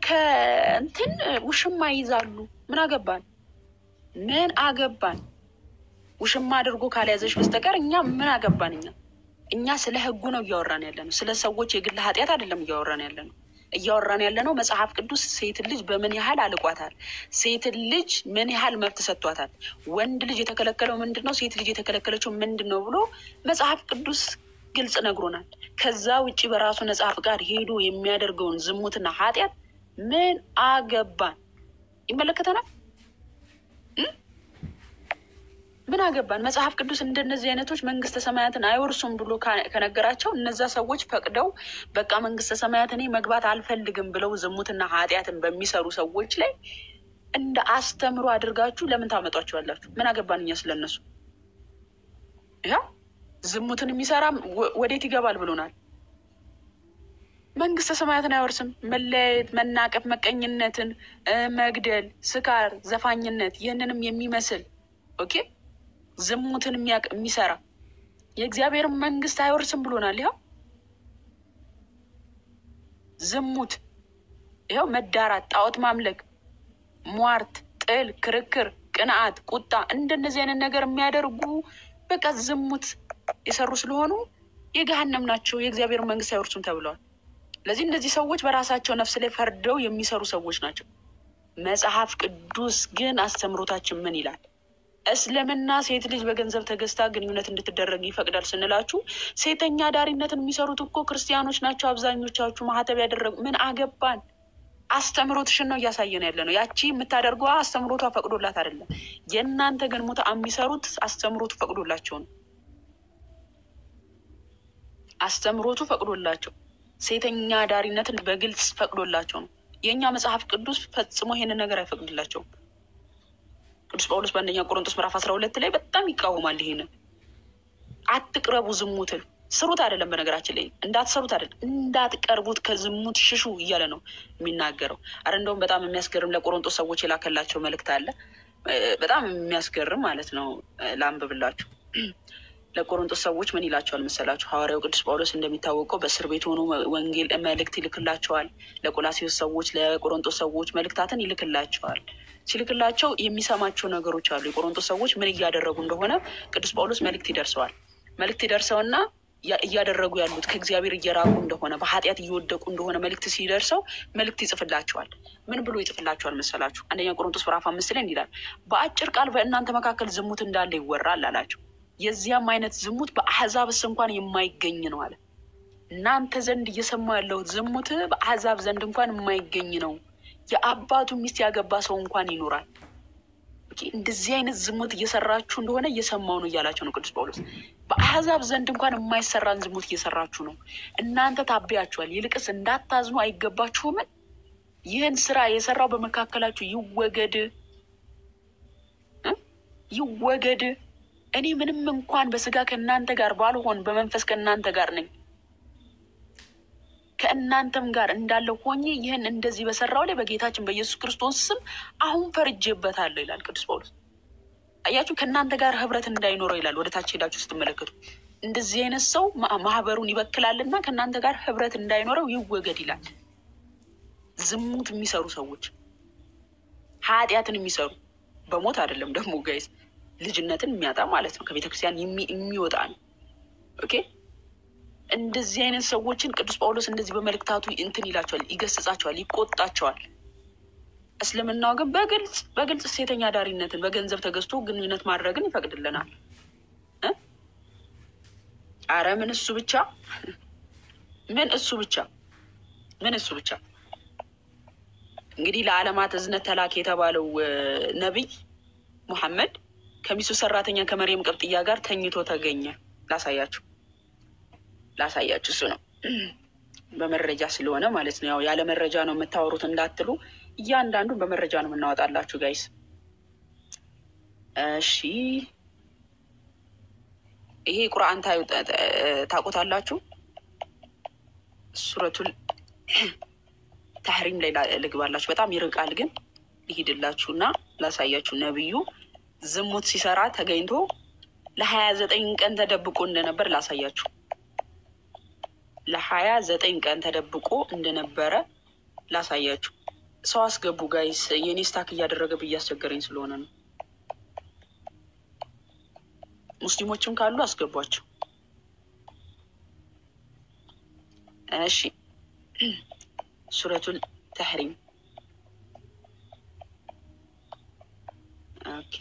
ከእንትን ውሽማ ይይዛሉ። ምን አገባን? ውሽማ አድርጎ ካልያዘሽ በስተቀር እኛ ምን አገባን? እኛ ስለ ህጉ ነው እያወራን ያለ ነው። ስለ ሰዎች የግል ኃጢአት አይደለም እያወራን ያለ ነው። መጽሐፍ ቅዱስ ሴት ልጅ በምን ያህል አልቋታል? ሴት ልጅ ምን ያህል መብት ሰጥቷታል? ወንድ ልጅ የተከለከለው ምንድነው? ሴት ልጅ የተከለከለችው ምንድነው ብሎ መጽሐፍ ቅዱስ ግልጽ ነግሮናል። ከዛ ውጭ በራሱ ነጻ ፍቃድ ሄዶ የሚያደርገውን ዝሙትና ኃጢአት ምን አገባን? ይመለከተናል? ምን አገባን? መጽሐፍ ቅዱስ እንደነዚህ አይነቶች መንግስተ ሰማያትን አይወርሱም ብሎ ከነገራቸው እነዛ ሰዎች ፈቅደው በቃ መንግስተ ሰማያት እኔ መግባት አልፈልግም ብለው ዝሙትና ኃጢአትን በሚሰሩ ሰዎች ላይ እንደ አስተምሮ አድርጋችሁ ለምን ታመጧቸዋላችሁ? ምን አገባን እኛ ስለነሱ? ያ ዝሙትን የሚሰራ ወዴት ይገባል ብሎናል። መንግስተ ሰማያትን አይወርስም። መለያየት፣ መናቀፍ፣ መቀኝነትን፣ መግደል፣ ስካር፣ ዘፋኝነት ይህንንም የሚመስል ኦኬ ዝሙትን የሚሰራ የእግዚአብሔር መንግስት አይወርስም ብሎናል። ይኸው ዝሙት፣ ይኸው መዳራት፣ ጣዖት ማምለክ፣ ሟርት፣ ጥል፣ ክርክር፣ ቅንዓት፣ ቁጣ እንደነዚህ አይነት ነገር የሚያደርጉ በቃ ዝሙት የሰሩ ስለሆኑ የገሃነም ናቸው፣ የእግዚአብሔር መንግስት አይወርሱም ተብለዋል። ስለዚህ እነዚህ ሰዎች በራሳቸው ነፍስ ላይ ፈርደው የሚሰሩ ሰዎች ናቸው። መጽሐፍ ቅዱስ ግን አስተምሮታችን ምን ይላል? እስልምና ሴት ልጅ በገንዘብ ተገዝታ ግንኙነት እንድትደረግ ይፈቅዳል ስንላችሁ ሴተኛ ዳሪነትን የሚሰሩት እኮ ክርስቲያኖች ናቸው አብዛኞቻችሁ። ማህተብ ያደረጉ ምን አገባን? አስተምሮትሽን ነው እያሳየን ያለ ነው። ያቺ የምታደርገዋ አስተምሮቷ ፈቅዶላት አይደለም። የእናንተ ግን ሞታ የሚሰሩት አስተምሮቱ ፈቅዶላቸው ነው። አስተምሮቱ ፈቅዶላቸው ሴተኛ ዳሪነትን በግልጽ ፈቅዶላቸው ነው። የእኛ መጽሐፍ ቅዱስ ፈጽሞ ይሄንን ነገር አይፈቅድላቸውም። ቅዱስ ጳውሎስ በአንደኛ ቆሮንቶስ ምዕራፍ 12 ላይ በጣም ይቃወማል። ይሄንን አትቅረቡ ዝሙትን ስሩት አይደለም፣ በነገራችን ላይ እንዳትሰሩት አይደለም እንዳትቀርቡት ከዝሙት ሽሹ እያለ ነው የሚናገረው። አረ እንደውም በጣም የሚያስገርም ለቆሮንቶስ ሰዎች የላከላቸው መልእክት አለ። በጣም የሚያስገርም ማለት ነው። ላንብብላችሁ። ለቆሮንቶስ ሰዎች ምን ይላቸዋል መሰላችሁ? ሐዋርያው ቅዱስ ጳውሎስ እንደሚታወቀው በእስር ቤት ሆኖ ወንጌል መልእክት ይልክላቸዋል። ለቆላሲዮስ ሰዎች፣ ለቆሮንቶስ ሰዎች መልእክታትን ይልክላቸዋል። ሲልክላቸው የሚሰማቸው ነገሮች አሉ። የቆሮንቶስ ሰዎች ምን እያደረጉ እንደሆነ ቅዱስ ጳውሎስ መልእክት ይደርሰዋል። መልእክት ይደርሰውና እያደረጉ ያሉት ከእግዚአብሔር እየራቁ እንደሆነ በኃጢአት እየወደቁ እንደሆነ መልእክት ሲደርሰው መልእክት ይጽፍላቸዋል። ምን ብሎ ይጽፍላቸዋል መሰላችሁ? አንደኛ ቆሮንቶስ ምዕራፍ 5 ላይ እንዲላል በአጭር ቃል በእናንተ መካከል ዝሙት እንዳለ ይወራል አላቸው። የዚያም አይነት ዝሙት በአሕዛብስ እንኳን የማይገኝ ነው አለ። እናንተ ዘንድ እየሰማ ያለሁት ዝሙት በአሕዛብ ዘንድ እንኳን የማይገኝ ነው። የአባቱ ሚስት ያገባ ሰው እንኳን ይኖራል። እንደዚህ አይነት ዝሙት እየሰራችሁ እንደሆነ እየሰማው ነው እያላቸው ነው ቅዱስ ጳውሎስ። በአሕዛብ ዘንድ እንኳን የማይሰራን ዝሙት እየሰራችሁ ነው። እናንተ ታቢያችኋል፣ ይልቅስ እንዳታዝኑ አይገባችሁም ይህን ስራ የሰራው በመካከላችሁ ይወገድ። እኔ ምንም እንኳን በስጋ ከእናንተ ጋር ባልሆን በመንፈስ ከእናንተ ጋር ነኝ፣ ከእናንተም ጋር እንዳለው ሆኜ ይህን እንደዚህ በሰራው ላይ በጌታችን በኢየሱስ ክርስቶስ ስም አሁን ፈርጄበታለሁ ይላል ቅዱስ ጳውሎስ። አያችሁ፣ ከእናንተ ጋር ህብረት እንዳይኖረው ይላል። ወደ ታች ሄዳችሁ ስትመለከቱ እንደዚህ አይነት ሰው ማህበሩን ይበክላልና ከእናንተ ጋር ህብረት እንዳይኖረው ይወገድ ይላል። ዝሙት የሚሰሩ ሰዎች፣ ኃጢአትን የሚሰሩ በሞት አይደለም ደግሞ ጋይስ፣ ልጅነትን የሚያጣ ማለት ነው፣ ከቤተክርስቲያን የሚወጣ ነው። ኦኬ፣ እንደዚህ አይነት ሰዎችን ቅዱስ ጳውሎስ እንደዚህ በመልእክታቱ እንትን ይላቸዋል፣ ይገስጻቸዋል፣ ይቆጣቸዋል። እስልምናው ግን በግልጽ ሴተኛ ዳሪነትን በገንዘብ ተገዝቶ ግንኙነት ማድረግን ይፈቅድልናል። አረ ምን እሱ ብቻ እንግዲህ ለዓለማት እዝነት ተላክ የተባለው ነቢይ ሙሐመድ ከሚስቱ ሰራተኛ ከመርየም ቅብጥያ ጋር ተኝቶ ተገኘ። ላሳያችሁ እሱ ነው በመረጃ ስለሆነ ማለት ነው። ያው ያለ መረጃ ነው የምታወሩት እንዳትሉ፣ እያንዳንዱን በመረጃ ነው የምናወጣላችሁ ጋይስ። እሺ ይሄ ቁርአን ታውቁታላችሁ። ሱረቱል ተሕሪም ላይ ልግባላችሁ። በጣም ይርቃል ግን ይሄድላችሁና ላሳያችሁ። ነብዩ ዝሙት ሲሰራ ተገኝቶ ለ29 ቀን ተደብቆ እንደነበር ላሳያችሁ። ለ29 ቀን ተደብቆ እንደነበረ ላሳያችሁ። ሰው አስገቡ ጋይስ፣ የኔ ስታክ እያደረገ እያስቸገረኝ ስለሆነ ነው። ሙስሊሞችም ካሉ አስገቧቸው። እሺ ሱረቱል ተሕሪም ኦኬ፣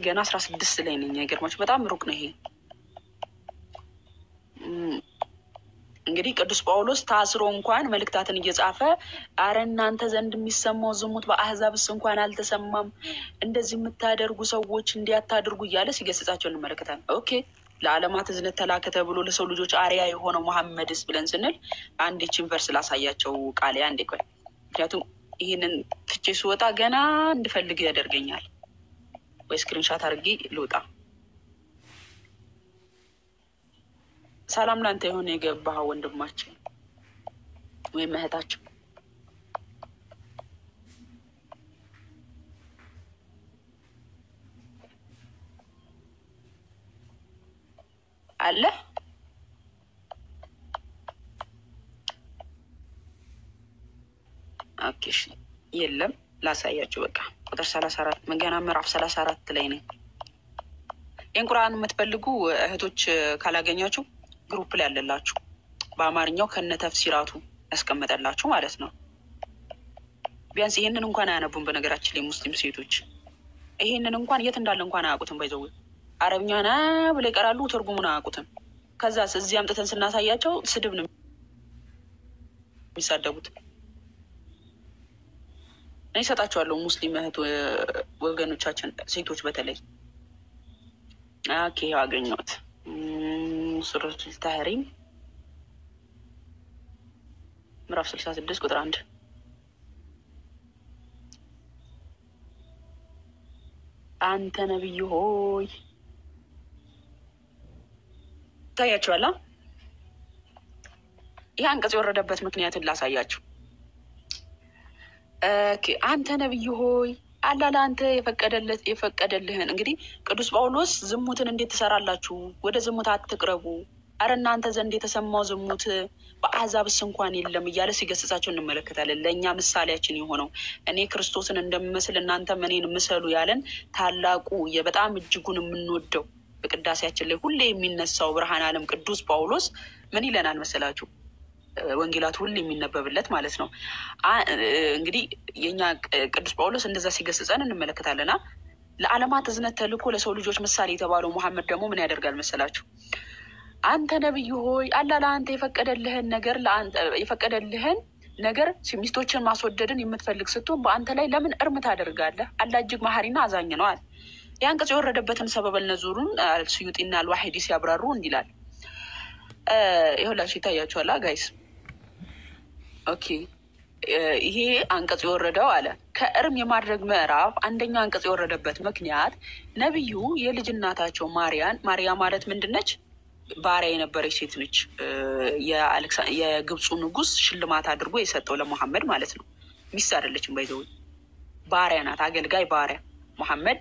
ገና 16 ላይ ነኝ። አይገርማችሁ? በጣም ሩቅ ነው ይሄ። እንግዲህ ቅዱስ ጳውሎስ ታስሮ እንኳን መልእክታትን እየጻፈ አረ እናንተ ዘንድ የሚሰማው ዝሙት በአህዛብስ እንኳን አልተሰማም፣ እንደዚህ የምታደርጉ ሰዎች እንዲያታድርጉ እያለ ሲገስጻቸው እንመለከታለን። ኦኬ፣ ለዓለማት እዝነት ተላከ ተብሎ ለሰው ልጆች አርያ የሆነው መሐመድስ ብለን ስንል አንድ ይህችን ቨርስ ላሳያቸው ቃል አንዴ ቆይ፣ ምክንያቱም ይህንን ትቼ ስወጣ ገና እንድፈልግ ያደርገኛል። ወይ ስክሪንሻት አድርጌ ልውጣ። ሰላም ላንተ የሆነ የገባኸው ወንድማችን ወይም እህታችን አለ። ኦኬ የለም፣ ላሳያችሁ። በቃ ቁጥር 34 ገና ምዕራፍ 34 ላይ ነኝ። ይህን ቁርአን የምትፈልጉ እህቶች ካላገኛችሁ ግሩፕ ላይ ያለላችሁ በአማርኛው ከነ ተፍሲራቱ ያስቀመጠላችሁ ማለት ነው። ቢያንስ ይሄንን እንኳን አያነቡም። በነገራችን ላይ ሙስሊም ሴቶች ይሄንን እንኳን የት እንዳለ እንኳን አያውቁትም። ባይዘው አረብኛ ና ብለው ይቀራሉ፣ ትርጉሙን አያውቁትም። ከዛ እዚህ አምጥተን ስናሳያቸው ስድብ ነው የሚሳደቡት። እኔ እሰጣቸዋለሁ ሙስሊም እህት ወገኖቻችን ሴቶች በተለይ። ኦኬ አገኘሁት። ሱረቱል ተሕሪም ምዕራፍ 66 ቁጥር 1 አንተ ነብይ ሆይ ታያችኋላ። ይህ አንቀጽ የወረደበት ምክንያትን ላሳያችሁ። አንተ ነብይ ሆይ አላህ ለአንተ የፈቀደልህን እንግዲህ ቅዱስ ጳውሎስ ዝሙትን እንዴት ትሰራላችሁ? ወደ ዝሙት አትቅረቡ፣ አረ እናንተ ዘንድ የተሰማው ዝሙት በአሕዛብስ እንኳን የለም እያለ ሲገስጻቸው እንመለከታለን። ለእኛ ምሳሌያችን የሆነው እኔ ክርስቶስን እንደምመስል እናንተም እኔን ምሰሉ ያለን ታላቁ በጣም እጅጉን የምንወደው በቅዳሴያችን ላይ ሁሌ የሚነሳው ብርሃን ዓለም ቅዱስ ጳውሎስ ምን ይለናል መሰላችሁ? ወንጌላት ሁሉ የሚነበብለት ማለት ነው። እንግዲህ የኛ ቅዱስ ጳውሎስ እንደዛ ሲገስጸን እንመለከታለና ለዓለማት እዝነት ተልኮ ለሰው ልጆች ምሳሌ የተባለው መሐመድ ደግሞ ምን ያደርጋል መሰላችሁ? አንተ ነብይ ሆይ አላህ ለአንተ የፈቀደልህን ነገር ሚስቶችን ማስወደድን የምትፈልግ ስትሆን በአንተ ላይ ለምን እርም ታደርጋለህ? አላህ እጅግ መሐሪና አዛኝ ነው አለ። የአንቀጽ የወረደበትን ሰበበል ነዙሩን አልስዩጢና አልዋሂዲ ሲያብራሩ እንዲላል። ይኸውላችሁ ይታያችኋል ጋይስ። ኦኬ ይሄ አንቀጽ የወረደው አለ ከእርም የማድረግ ምዕራፍ አንደኛው አንቀጽ የወረደበት ምክንያት ነብዩ የልጅ እናታቸው ማርያ ማለት ምንድነች? ባሪያ የነበረች ሴት ነች። የግብፁ ንጉስ ሽልማት አድርጎ የሰጠው ለሙሐመድ ማለት ነው። ሚስት አይደለችም። ባይዘው ባሪያ ናት፣ አገልጋይ ባሪያ። ሙሐመድ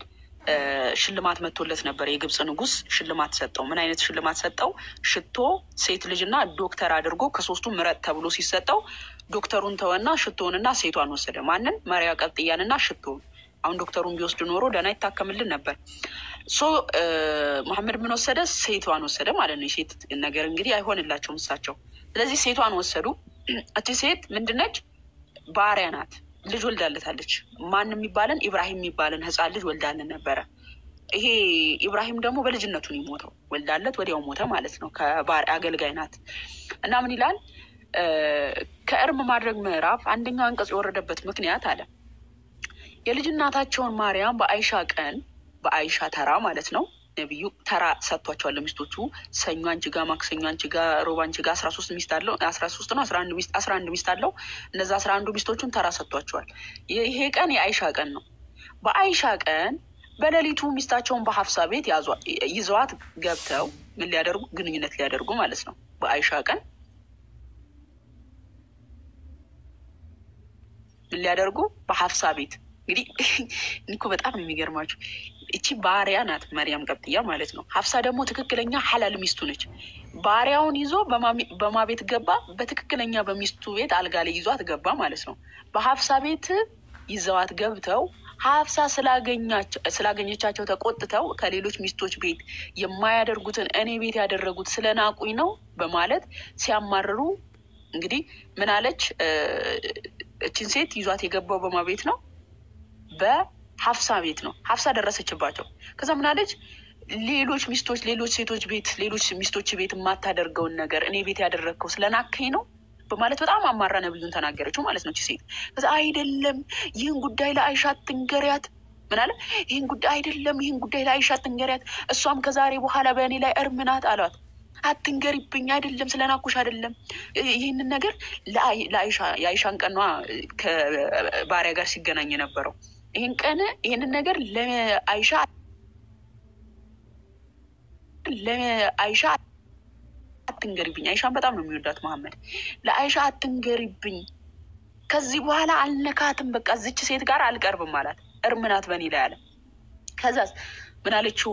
ሽልማት መጥቶለት ነበር። የግብፅ ንጉስ ሽልማት ሰጠው። ምን አይነት ሽልማት ሰጠው? ሽቶ፣ ሴት ልጅና ዶክተር አድርጎ ከሶስቱ ምረጥ ተብሎ ሲሰጠው ዶክተሩን ተወና ሽቶንና ሴቷን ወሰደ። ማንን? ማርያ ቀብጥያንና ሽቶን። አሁን ዶክተሩን ቢወስድ ኖሮ ደህና ይታከምልን ነበር። መሐመድ ምን ወሰደ? ሴቷን ወሰደ ማለት ነው። የሴት ነገር እንግዲህ አይሆንላቸውም እሳቸው። ስለዚህ ሴቷን ወሰዱ። እቺ ሴት ምንድነች? ባሪያ ናት። ልጅ ወልዳለታለች። ማን የሚባለን? ኢብራሂም የሚባለን ህፃን ልጅ ወልዳለን ነበረ። ይሄ ኢብራሂም ደግሞ በልጅነቱ ነው የሞተው። ወልዳለት ወዲያው ሞተ ማለት ነው። አገልጋይ ናት እና ምን ይላል? ከእርም ማድረግ ምዕራፍ አንደኛው አንቀጽ የወረደበት ምክንያት አለ የልጅ እናታቸውን ማርያም በአይሻ ቀን፣ በአይሻ ተራ ማለት ነው። ነቢዩ ተራ ሰጥቷቸዋል ለሚስቶቹ። ሰኞ አንቺ ጋ፣ ማክሰኞ አንቺ ጋ፣ ሮብ አንቺ ጋ 13 ሚስት አለው። 13 ነው 11 ሚስት አለው። እነዛ 11 ሚስቶቹን ተራ ሰጥቷቸዋል። ይሄ ቀን የአይሻ ቀን ነው። በአይሻ ቀን በሌሊቱ ሚስታቸውን በሀፍሳ ቤት ይዘዋት ገብተው ምን ሊያደርጉ? ግንኙነት ሊያደርጉ ማለት ነው። በአይሻ ቀን ምን ሊያደርጉ? በሀፍሳ ቤት። እንግዲህ እኮ በጣም ነው የሚገርማችሁ። እቺ ባሪያ ናት መርያም ቀብጥያ ማለት ነው። ሀፍሳ ደግሞ ትክክለኛ ሐላል ሚስቱ ነች። ባሪያውን ይዞ በማ ቤት ገባ? በትክክለኛ በሚስቱ ቤት አልጋ ላይ ይዟት ገባ ማለት ነው። በሀፍሳ ቤት ይዘዋት ገብተው ሀፍሳ ስላገኘቻቸው ተቆጥተው ከሌሎች ሚስቶች ቤት የማያደርጉትን እኔ ቤት ያደረጉት ስለናቁኝ ነው በማለት ሲያማርሩ እንግዲህ ምን አለች? እችን ሴት ይዟት የገባው በማ ቤት ነው? በሀፍሳ ቤት ነው። ሀፍሳ ደረሰችባቸው። ከዛ ምን አለች? ሌሎች ሴቶች ቤት፣ ሌሎች ሚስቶች ቤት የማታደርገውን ነገር እኔ ቤት ያደረግከው ስለናከኝ ነው በማለት በጣም አማራ ነብዩን ተናገረችው ማለት ነው ሴት። ከዛ አይደለም ይህን ጉዳይ ለአይሻ አትንገሪያት። ምን አለ? ይህን ጉዳይ ለአይሻ አትንገሪያት፣ እሷም ከዛሬ በኋላ በእኔ ላይ እርም ናት አሏት። አትንገሪብኝ፣ አይደለም ስለናኩሽ አይደለም። ይህንን ነገር የአይሻን ቀኗ ከባሪያ ጋር ሲገናኝ የነበረው ይህንን ነገር ለአይሻ አትንገሪብኝ። አይሻን በጣም ነው የሚወዳት መሐመድ። ለአይሻ አትንገሪብኝ፣ ከዚህ በኋላ አልነካትም፣ በቃ ዝች ሴት ጋር አልቀርብም አላት። እርም ናት በእኔ ላይ አለ። ከዛስ ምን አለችው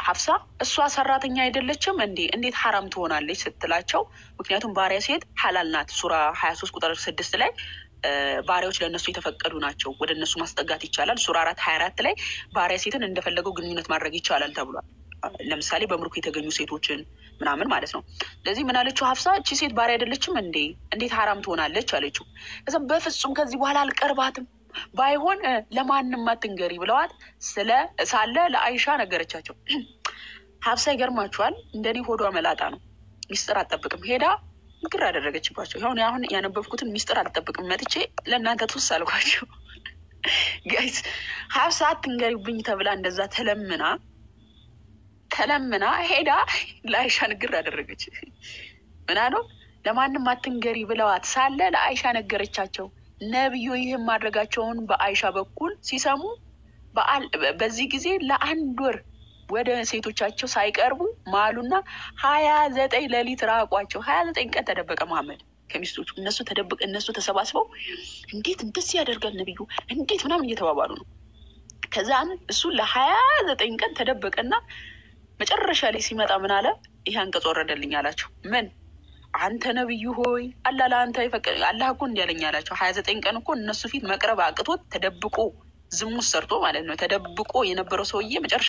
ሀፍሳ? እሷ ሰራተኛ አይደለችም እንዴ? እንዴት ሐራም ትሆናለች ስትላቸው፣ ምክንያቱም ባሪያ ሴት ሐላል ናት። ሱራ 23 ቁጥር 6 ላይ ባሪያዎች ለእነሱ የተፈቀዱ ናቸው፣ ወደ እነሱ ማስጠጋት ይቻላል። ሱራ 4:24 ላይ ባሪያ ሴትን እንደፈለገው ግንኙነት ማድረግ ይቻላል ተብሏል። ለምሳሌ በምርኮ የተገኙ ሴቶችን ምናምን ማለት ነው። ስለዚህ ምን አለችው ሀፍሳ? እቺ ሴት ባሪያ አይደለችም እንዴ? እንዴት ሐራም ትሆናለች አለችው። ከዛም በፍጹም ከዚህ በኋላ አልቀርባትም፣ ባይሆን ለማንም አትንገሪ ብለዋት ሳለ ለአይሻ ነገረቻቸው። ሀፍሳ ይገርማችኋል፣ እንደኔ ሆዷ መላጣ ነው። ሚስጥር አትጠብቅም። ሄዳ ምክር ያደረገችባቸው። አሁን ያነበብኩትን ሚስጥር አልጠብቅም መጥቼ ለእናንተ ትውስ አልኳቸው። ጋይስ ሀፍሳ አትንገሪብኝ ተብላ እንደዛ ተለምና ሄዳ ለአይሻ ንግር ያደረገች። ምና ነው? ለማንም አትንገሪ ብለዋት ሳለ ለአይሻ ነገረቻቸው። ነብዩ ይህም ማድረጋቸውን በአይሻ በኩል ሲሰሙ በዚህ ጊዜ ለ1 ወር ወደ ሴቶቻቸው ሳይቀርቡ ማሉና 29 ሌሊት ራቋቸው። 29 ቀን ተደበቀ መሐመድ ከሚስቶቹ። እነሱ ተሰባስበው እንዴት እንደዚህ ያደርጋል ነብዩ እንዴት ምናምን እየተባባሉ ነው። ከዛን እሱ ለ29 ቀን ተደበቀና መጨረሻ ላይ ሲመጣ ምን አለ? ይሄ አንቀጽ ወረደልኝ አላቸው። ምን? አንተ ነብዩ ሆይ አላህ ለአንተ ይፈቀድ አላህ እኮ እንዲያለኝ አላቸው። 29 ቀን እኮ እነሱ ፊት መቅረብ አቅቶት ተደብቆ ዝሙት ሰርቶ ማለት ነው። ተደብቆ የነበረው ሰውዬ መጨረሻ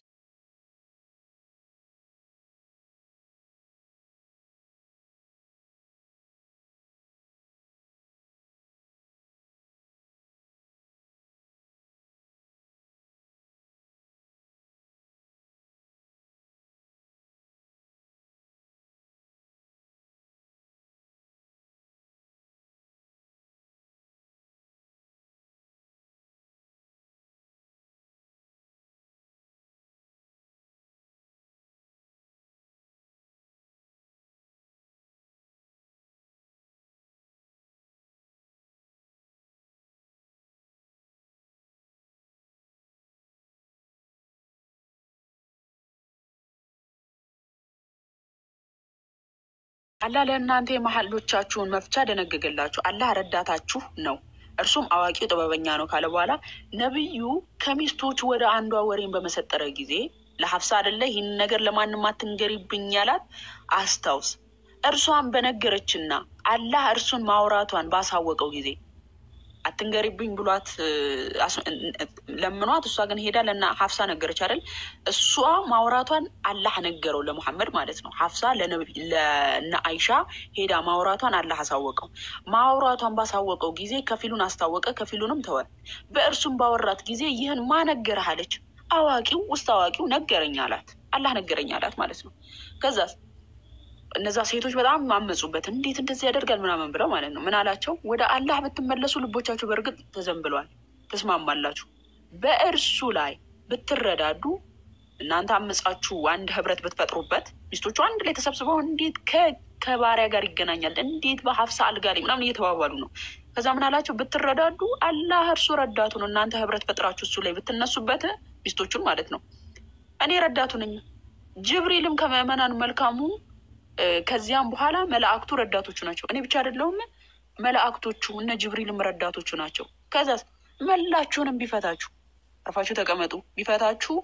አላህ ለእናንተ የመሐሎቻችሁን መፍቻ ደነገገላችሁ። አላህ ረዳታችሁ ነው፣ እርሱም አዋቂው ጥበበኛ ነው ካለ በኋላ ነብዩ ከሚስቶቹ ወደ አንዷ ወሬን በመሰጠረ ጊዜ ለሐፍሳ አይደለ ይህን ነገር ለማንም አትንገሪብኝ ያላት አስታውስ። እርሷን በነገረችና አላህ እርሱን ማውራቷን ባሳወቀው ጊዜ አትንገሪብኝ ብሏት ለምኗት፣ እሷ ግን ሄዳ ለና ሐፍሳ ነገረች አይደል? እሷ ማውራቷን አላህ ነገረው ለሙሐመድ ማለት ነው። ሐፍሳ ለና አይሻ ሄዳ ማውራቷን አላህ አሳወቀው። ማውራቷን ባሳወቀው ጊዜ ከፊሉን አስታወቀ፣ ከፊሉንም ተወ። በእርሱም ባወራት ጊዜ ይህን ማነገረህ አለች። አዋቂው ውስጥ አዋቂው ነገረኝ አላት፣ አላህ ነገረኝ አላት ማለት ነው። ከዛ እነዛ ሴቶች በጣም አመፁበት። እንዴት እንደዚህ ያደርጋል ምናምን ብለው ማለት ነው። ምን አላቸው? ወደ አላህ ብትመለሱ ልቦቻችሁ በእርግጥ ተዘንብሏል፣ ተስማማላችሁ። በእርሱ ላይ ብትረዳዱ እናንተ አመፃችሁ አንድ ህብረት ብትፈጥሩበት፣ ሚስቶቹ አንድ ላይ ተሰብስበው እንዴት ከባሪያ ጋር ይገናኛል፣ እንዴት በሐፍሳ አልጋ ላይ ምናምን እየተባባሉ ነው። ከዛ ምን አላቸው? ብትረዳዱ አላህ እርሱ ረዳቱ ነው። እናንተ ህብረት ፈጥራችሁ እሱ ላይ ብትነሱበት፣ ሚስቶቹን ማለት ነው፣ እኔ ረዳቱ ነኝ። ጅብሪልም ከምዕመናን መልካሙ ከዚያም በኋላ መላእክቱ ረዳቶቹ ናቸው። እኔ ብቻ አይደለሁም፣ መላእክቶቹ እነ ጅብሪልም ረዳቶቹ ናቸው። ከዛ መላችሁንም ቢፈታችሁ አርፋችሁ ተቀመጡ። ቢፈታችሁ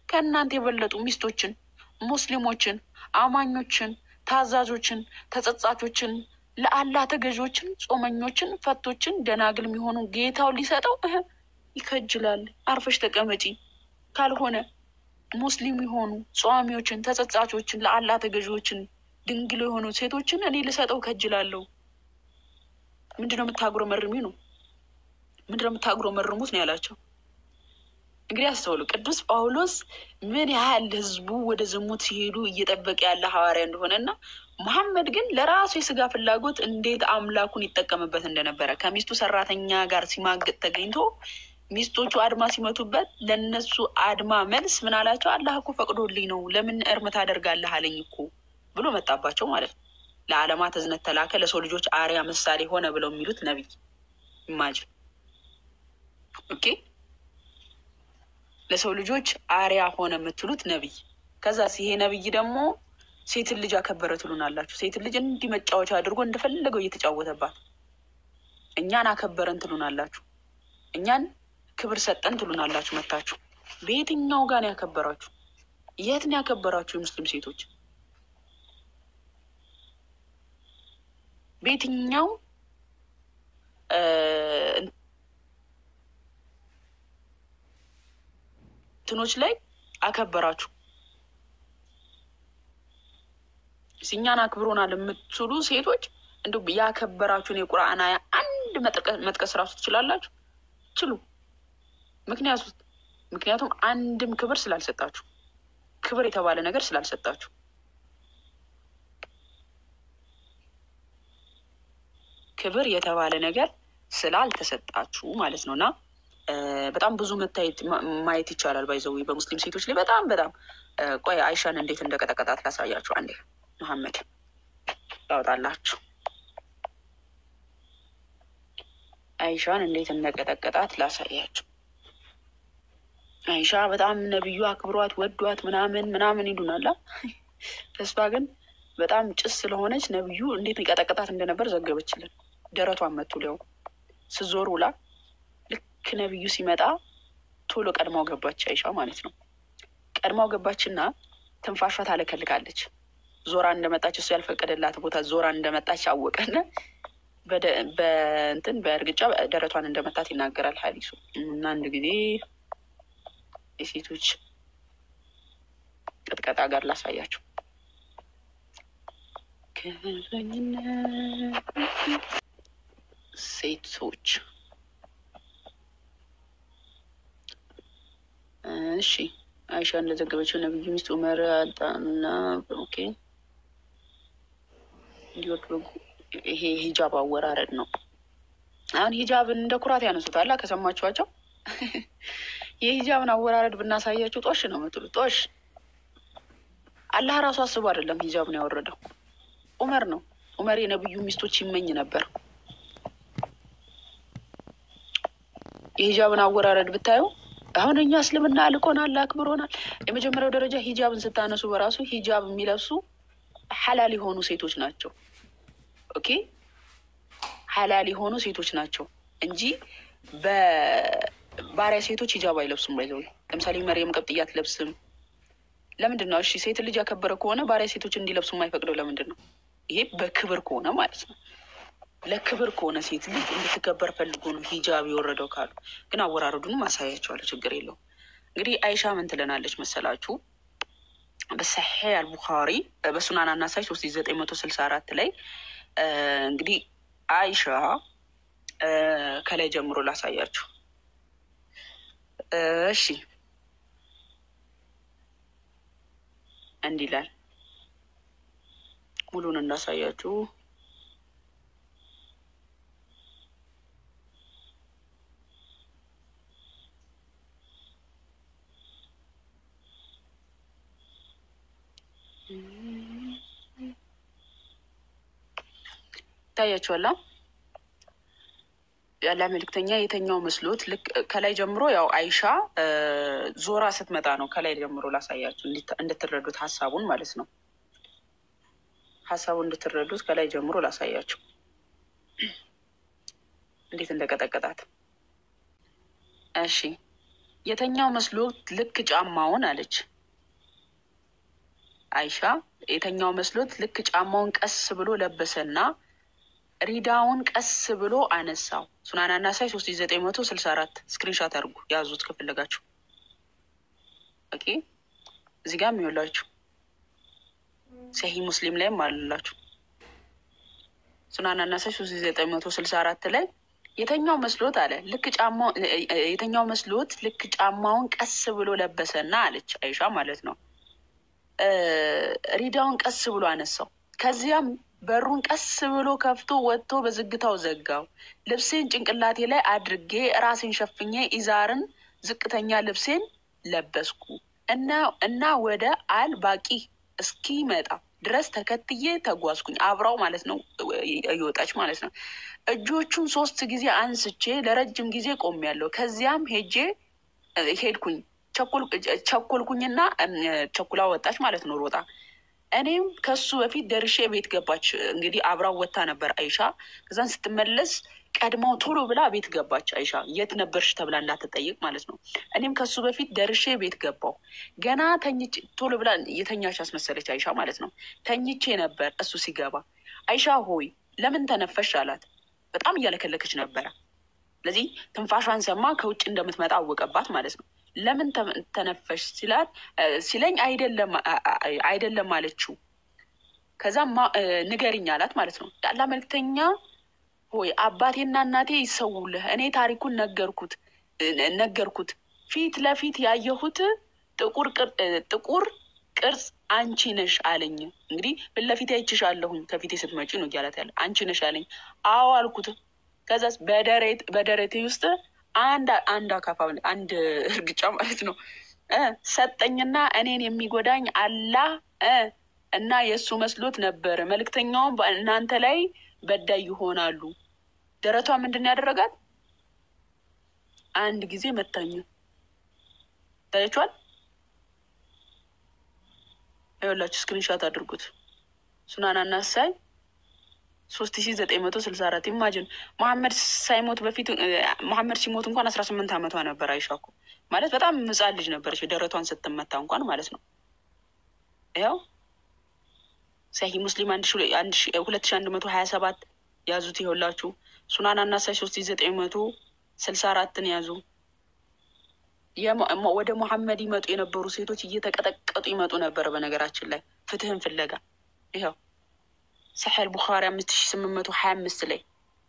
ከእናንተ የበለጡ ሚስቶችን፣ ሙስሊሞችን፣ አማኞችን፣ ታዛዦችን፣ ተጸጻቾችን፣ ለአላህ ተገዦችን፣ ጾመኞችን፣ ፈቶችን፣ ደናግል የሚሆኑ ጌታው ሊሰጠው ይከጅላል። አርፈሽ ተቀመጪ። ካልሆነ ሙስሊም የሆኑ ጿሚዎችን፣ ተጸጻቾችን፣ ለአላህ ተገዦችን፣ ድንግል የሆኑ ሴቶችን እኔ ልሰጠው ከጅላለሁ። ምንድነው የምታጉረመርሚ ነው? ምንድነው የምታጉረመርሙት ነው ያላቸው። እንግዲህ አስተውሉ፣ ቅዱስ ጳውሎስ ምን ያህል ህዝቡ ወደ ዝሙት ሲሄዱ እየጠበቀ ያለ ሐዋርያ እንደሆነና መሐመድ ግን ለራሱ የስጋ ፍላጎት እንዴት አምላኩን ይጠቀምበት እንደነበረ ከሚስቱ ሰራተኛ ጋር ሲማግጥ ተገኝቶ ሚስቶቹ አድማ ሲመቱበት ለነሱ አድማ መልስ ምን አላቸው? አላህ እኮ ፈቅዶልኝ ነው፣ ለምን እርም ታደርጋለህ አለኝ እኮ ብሎ መጣባቸው ማለት ነው። ለዓለማት እዝነት ተላከ፣ ለሰው ልጆች አርያ ምሳሌ ሆነ ብለው የሚሉት ነቢይ ኢማጅን። ኦኬ፣ ለሰው ልጆች አርያ ሆነ የምትሉት ነቢይ። ከዛ ይሄ ነቢይ ደግሞ ሴትን ልጅ አከበረ ትሉናላችሁ። ሴትን ልጅ እንዲህ መጫወቻ አድርጎ እንደፈለገው እየተጫወተባት እኛን አከበረን ትሉናላችሁ። እኛን ክብር ሰጠን ትሉናላችሁ። መታችሁ በየትኛው ጋር ነው ያከበራችሁ? የት ነው ያከበራችሁ? የሙስሊም ሴቶች በየትኛው እንትኖች ላይ አከበራችሁ? እኛን አክብሮናል የምትሉ ሴቶች እንዲሁ ያከበራችሁን የቁርአን አያ አንድ መጥቀስ ራሱ ትችላላችሁ? ችሉ። ምክንያቱም አንድም ክብር ስላልሰጣችሁ፣ ክብር የተባለ ነገር ስላልሰጣችሁ፣ ክብር የተባለ ነገር ስላልተሰጣችሁ ማለት ነው። እና በጣም ብዙ ማየት ይቻላል። ባይዘዊ በሙስሊም ሴቶች ላይ በጣም ቆይ አይሻን እንዴት እንደቀጠቀጣት ላሳያችሁ። አንዴ መሐመድ ላውጣላችሁ። አይሻን እንዴት እንደቀጠቀጣት ላሳያችሁ። አይሻ በጣም ነብዩ አክብሯት ወዷት ምናምን ይሉናል። ተስፋ ግን በጣም ጭስ ስለሆነች ነብዩ እንዴት ቀጠቀጣት እንደነበር ዘገበችልን። ደረቷን መቱ ሊያው ስዞር ውላ ልክ ነብዩ ሲመጣ ቶሎ ቀድማው ገባች። አይሻ ማለት ነው። ቀድማው ገባችና ትንፋሿ ታለከልካለች። ዞራ እንደመጣች እሱ ያልፈቀደላት ቦታ ዞራ እንደመጣች አወቀና በእርግጫ ደረቷን እንደመታት ይናገራል ሐዲሱ። እና አንድ ጊዜ የሴቶች ቅጥቀጣ ጋር ላሳያችሁ። ሴቶች እሺ፣ አይሻ እንደዘገበችው ነብዩ ሚስት ዑመር አጣና ኦኬ እንዲወጡ ይሄ ሂጃብ አወራረድ ነው። አሁን ሂጃብን እንደ ኩራት ያነሱታል። ከሰማችኋቸው የሂጃብን አወራረድ ብናሳያቸው ጦሽ ነው የምትሉት። ጦሽ አላህ ራሱ አስቦ አይደለም ሂጃብን ያወረደው፣ ዑመር ነው። ዑመር የነብዩ ሚስቶች ይመኝ ነበር። የሂጃብን አወራረድ ብታዩ አሁን እኛ እስልምና አልቆናል፣ አክብሮናል። የመጀመሪያው ደረጃ ሂጃብን ስታነሱ በራሱ ሂጃብ የሚለብሱ ሐላል የሆኑ ሴቶች ናቸው። ኦኬ ሐላል የሆኑ ሴቶች ናቸው እንጂ በባሪያ ሴቶች ሂጃብ አይለብሱም። ባይዘው ለምሳሌ መርየም ቀብጥያ አትለብስም። ለምንድን ነው? እሺ ሴት ልጅ ያከበረ ከሆነ ባሪያ ሴቶች እንዲለብሱ የማይፈቅደው ለምንድን ነው? ይሄ በክብር ከሆነ ማለት ነው። ለክብር ከሆነ ሴት ልጅ እንድትከበር ፈልጎ ነው ሂጃብ የወረደው ካሉ ግን አወራረዱንም አሳያቸዋለሁ፣ ችግር የለውም። እንግዲህ አይሻ ምን ትለናለች መሰላችሁ? በሰሒህ አልቡኻሪ በሱናን አናሳይ 3964 ላይ እንግዲህ አይሻ ከላይ ጀምሮ ላሳያችሁ። እሺ እንዲህ ይላል። ሙሉን እንዳሳያችሁ ታያችኋላ። ያለ መልክተኛ የተኛው መስሎት ልክ ከላይ ጀምሮ ያው አይሻ ዞራ ስትመጣ ነው። ከላይ ጀምሮ ላሳያችሁ እንድትረዱት ሀሳቡን ማለት ነው። ሀሳቡን እንድትረዱት ከላይ ጀምሮ ላሳያችሁ እንዴት እንደቀጠቀጣት። እሺ የተኛው መስሎት ልክ ጫማውን አለች አይሻ። የተኛው መስሎት ልክ ጫማውን ቀስ ብሎ ለበሰና ሪዳውን ቀስ ብሎ አነሳው። ሱናን አናሳይ 3964 ስክሪንሻት አድርጉ ያዙት ከፈለጋችሁ። ኦኬ እዚህ ጋር የሚውላችሁ ሰሂህ ሙስሊም ላይም አሉላችሁ። ሱናን አናሳይ 3964 ላይ የተኛው መስሎት አለ የተኛው መስሎት ልክ ጫማውን ቀስ ብሎ ለበሰና አለች አይሻ ማለት ነው። ሪዳውን ቀስ ብሎ አነሳው። ከዚያም በሩን ቀስ ብሎ ከፍቶ ወጥቶ በዝግታው ዘጋው። ልብሴን ጭንቅላቴ ላይ አድርጌ ራሴን ሸፍኜ ኢዛርን ዝቅተኛ ልብሴን ለበስኩ እና ወደ አል ባቂ እስኪመጣ ድረስ ተከትዬ ተጓዝኩኝ። አብራው ማለት ነው እየወጣች ማለት ነው። እጆቹን 3 ጊዜ አንስቼ ለረጅም ጊዜ ቆሜያለሁ። ከዚያም ሄድኩኝ ቸኮልኩኝና ቸኩላ ወጣች ማለት ነው ሮጣ። እኔም ከሱ በፊት ደርሼ ቤት ገባች። እንግዲህ አብራው ወጥታ ነበር አይሻ። ከዛን ስትመለስ ቀድማው ቶሎ ብላ ቤት ገባች አይሻ። የት ነበርሽ ተብላ እንዳትጠይቅ ማለት ነው። እኔም ከሱ በፊት ደርሼ ቤት ገባው። ገና ተኝቼ ቶሎ ብላ የተኛች አስመሰለች አይሻ ማለት ነው። ተኝቼ ነበር እሱ ሲገባ። አይሻ ሆይ ለምን ተነፈሽ አላት። በጣም እያለከለከች ነበረ። ስለዚህ ትንፋሿን ሰማ። ከውጭ እንደምትመጣ አወቀባት ማለት ነው። ለምን ተነፈሽ ሲለኝ አይደለም አለችው። ከዛም ንገሪኝ አላት ማለት ነው። የአላህ መልክተኛ ሆይ አባቴና እናቴ ይሰውልህ፣ እኔ ታሪኩን ነገርኩት። ፊት ለፊት ያየሁት ጥቁር ቅርጽ አንቺ ነሽ አለኝ። እንግዲህ ፊት ለፊት አይችሻለሁኝ ከፊቴ ስትመጪ ነው እያላት ያለ። አንቺ ነሽ አለኝ። አዎ አልኩት። ከዛስ በደረቴ ውስጥ አንድ አካፋ አንድ እርግጫ ማለት ነው ሰጠኝና እኔን የሚጎዳኝ አላህ እና የእሱ መስሎት ነበር። መልክተኛውም በእናንተ ላይ በዳይ ይሆናሉ። ደረቷ ምንድን ያደረጋት? አንድ ጊዜ መታኝ። ታያችኋል? ይኸውላችሁ ስክሪንሻት አድርጉት። ሱናን አናሳይ 3964 ኢማጂን መሐመድ ሲሞት እንኳን 18 ዓመቷ ነበር አይሻ እኮ ማለት በጣም ህጻን ልጅ ነበረች። ደረቷን ስትመታ እንኳን ማለት ነው። ያው ሰሂህ ሙስሊም 2127 ያዙት። ይኸውላችሁ ሱናን አናሳይ 3964ን ያዙ። ወደ መሐመድ ይመጡ የነበሩ ሴቶች እየተቀጠቀጡ ይመጡ ነበር። በነገራችን ላይ ፍትህን ፍለጋ ይኸው ሰሒህ ቡኻሪ 5825 ላይ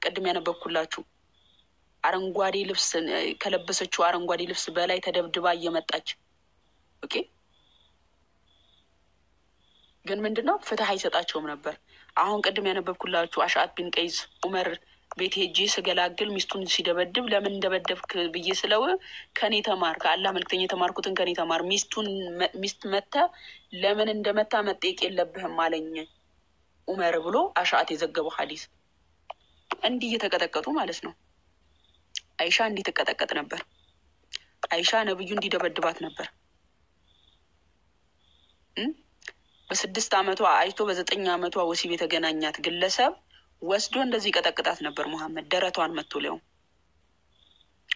ቅድም ያነበብኩላችሁ አረንጓዴ ልብስ ከለበሰችው አረንጓዴ ልብስ በላይ ተደብድባ እየመጣች ኦኬ። ግን ምንድነው ፍትህ አይሰጣቸውም ነበር። አሁን ቅድም ያነበብኩላችሁ አሽዓት ቢን ቀይስ ዑመር ቤት ሄጄ ስገላግል ሚስቱን ሲደበድብ ለምን እንደበደብክ ብዬ ስለው ከኔ ተማር፣ ከአላህ መልክተኛ የተማርኩትን ከኔ ተማር፣ ሚስት መተ ለምን እንደመታ መጠየቅ የለብህም አለኝ ዑመር ብሎ አሽዓት የዘገበው ሐዲስ። እንዲህ እየተቀጠቀጡ ማለት ነው። አይሻ እንዲህ ተቀጠቀጥ ነበር። አይሻ ነብዩ እንዲደበድባት ነበር። በ6 ዓመቷ አይቶ በ9 ዓመቷ ወሲብ የተገናኛት ግለሰብ ወስዶ እንደዚህ ቀጠቅጣት ነበር መሐመድ ደረቷን መቶ ሊያው።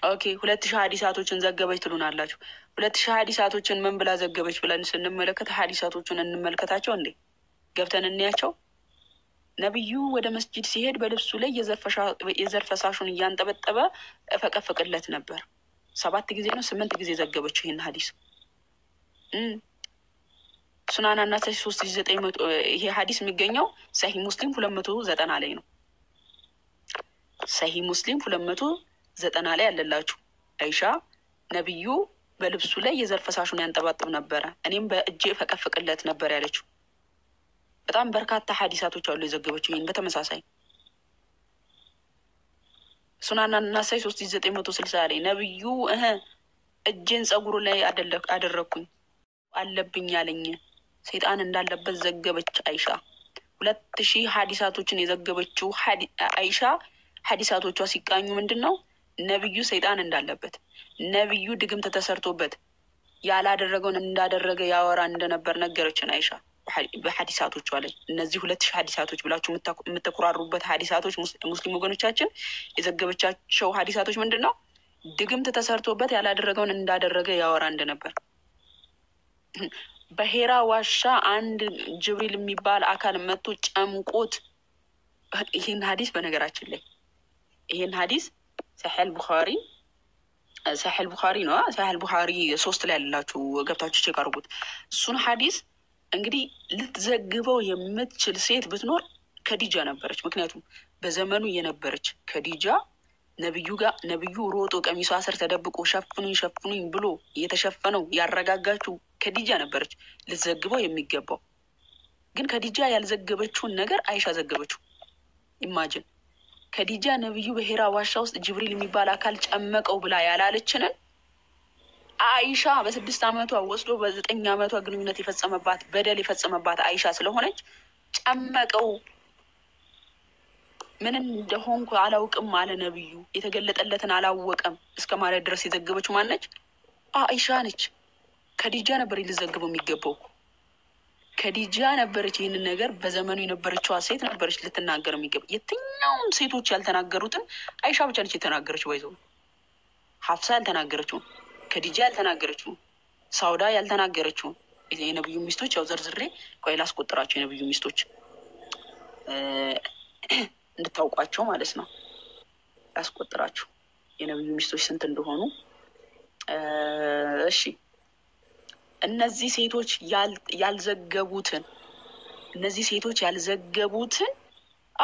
ኦኬ 2000 ሐዲሳቶችን ዘገበች ትሉናላችሁ። 2000 ሐዲሳቶችን ምን ብላ ዘገበች ብለን ስንመለከት ሐዲሳቶቹን እንመልከታቸው እንዴ ገብተን እንያቸው። ነብዩ ወደ መስጂድ ሲሄድ በልብሱ ላይ የዘር ፈሳሹን እያንጠበጠበ ፈቀፍቅለት ነበር። 7 ጊዜ ነው 8 ጊዜ ዘገበችው ይህን ሐዲስ። ሱናና እና 3900 ይሄ ሐዲስ የሚገኘው ሰሂህ ሙስሊም 290 ላይ ነው። ሰሂህ ሙስሊም 290 ላይ ያለላችሁ አይሻ ነብዩ በልብሱ ላይ የዘር ፈሳሹን ያንጠባጥብ ነበረ፣ እኔም በእጄ ፈቀፍቅለት ነበር ያለችው። በጣም በርካታ ሐዲሳቶች አሉ የዘገበችው ይህን። በተመሳሳይ ሱናና እና 3960 ላይ ነብዩ እጄን ጸጉሩ ላይ አደረኩኝ አለብኝ ያለኝ ሰይጣን እንዳለበት ዘገበች አይሻ። 2000 ሐዲሳቶችን የዘገበችው አይሻ ሐዲሳቶቿ ሲቃኙ ምንድነው ነብዩ ሰይጣን እንዳለበት፣ ነብዩ ድግምት ተሰርቶበት ያላደረገውን እንዳደረገ ያወራ እንደነበር ነገረችን አይሻ በሐዲሳቶቿ ላይ። እነዚህ 2000 ሐዲሳቶች ብላችሁ የምትቆራሩበት ሐዲሳቶች ሙስሊም ወገኖቻችን የዘገበቻቸው ሐዲሳቶች ምንድነው ድግምት ተሰርቶበት ያላደረገውን እንዳደረገ ያወራ እንደነበር። በሄራ ዋሻ አንድ ጅብሪል የሚባል አካል መጥቶ ጨምቆት። ይህን ሐዲስ በነገራችን ላይ ይህን ሐዲስ ሰሒህ ቡኻሪ ነው። ሰሒህ ቡኻሪ 3 ላይ ያላችሁ ገብታችሁ ቼክ አድርጉት። እሱን ሐዲስ እንግዲህ ልትዘግበው የምትችል ሴት ብትኖር ከዲጃ ነበረች። ምክንያቱም በዘመኑ የነበረች ከዲጃ ነብዩ ሮጦ ቀሚሷ ስር ተደብቆ ሸፍኑኝ ብሎ የተሸፈነው ያረጋጋችው ከዲጃ ነበረች ልትዘግበው የሚገባው። ግን ከዲጃ ያልዘገበችውን ነገር አይሻ ዘገበችው። ኢማጂን ከዲጃ ነብዩ በሄራ ዋሻ ውስጥ ጅብሪል የሚባል አካል ጨመቀው ብላ ያላለችንን አይሻ በ6 ዓመቷ ወስዶ በ9 ዓመቷ ግንኙነት የፈጸመባት በደል የፈጸመባት አይሻ ስለሆነች ጨመቀው ምን እንደሆንኩ አላውቅም አለ ነብዩ። የተገለጠለትን አላወቀም እስከ ማለት ድረስ የዘገበችው ማነች? አይሻ ነች። ከዲጃ ነበር ሊዘገበው የሚገባው። ከዲጃ ነበረች ይህንን ነገር በዘመኑ የነበረችዋ ሴት ነበረች ልትናገር የሚገባ። የትኛውም ሴቶች ያልተናገሩትን አይሻ ብቻ ነች የተናገረችው። ባይዘው ሐፍሳ ያልተናገረችው፣ ከዲጃ ያልተናገረችው፣ ሳውዳ ያልተናገረችው የነብዩ ሚስቶች ያው ዘርዝሬ ቆይ ላስቆጥራቸው የነብዩ ሚስቶች እንድታውቋቸው ማለት ነው። ላስቆጥራቸው የነብዩ ሚስቶች ስንት እንደሆኑ። እሺ እነዚህ ሴቶች ያልዘገቡትን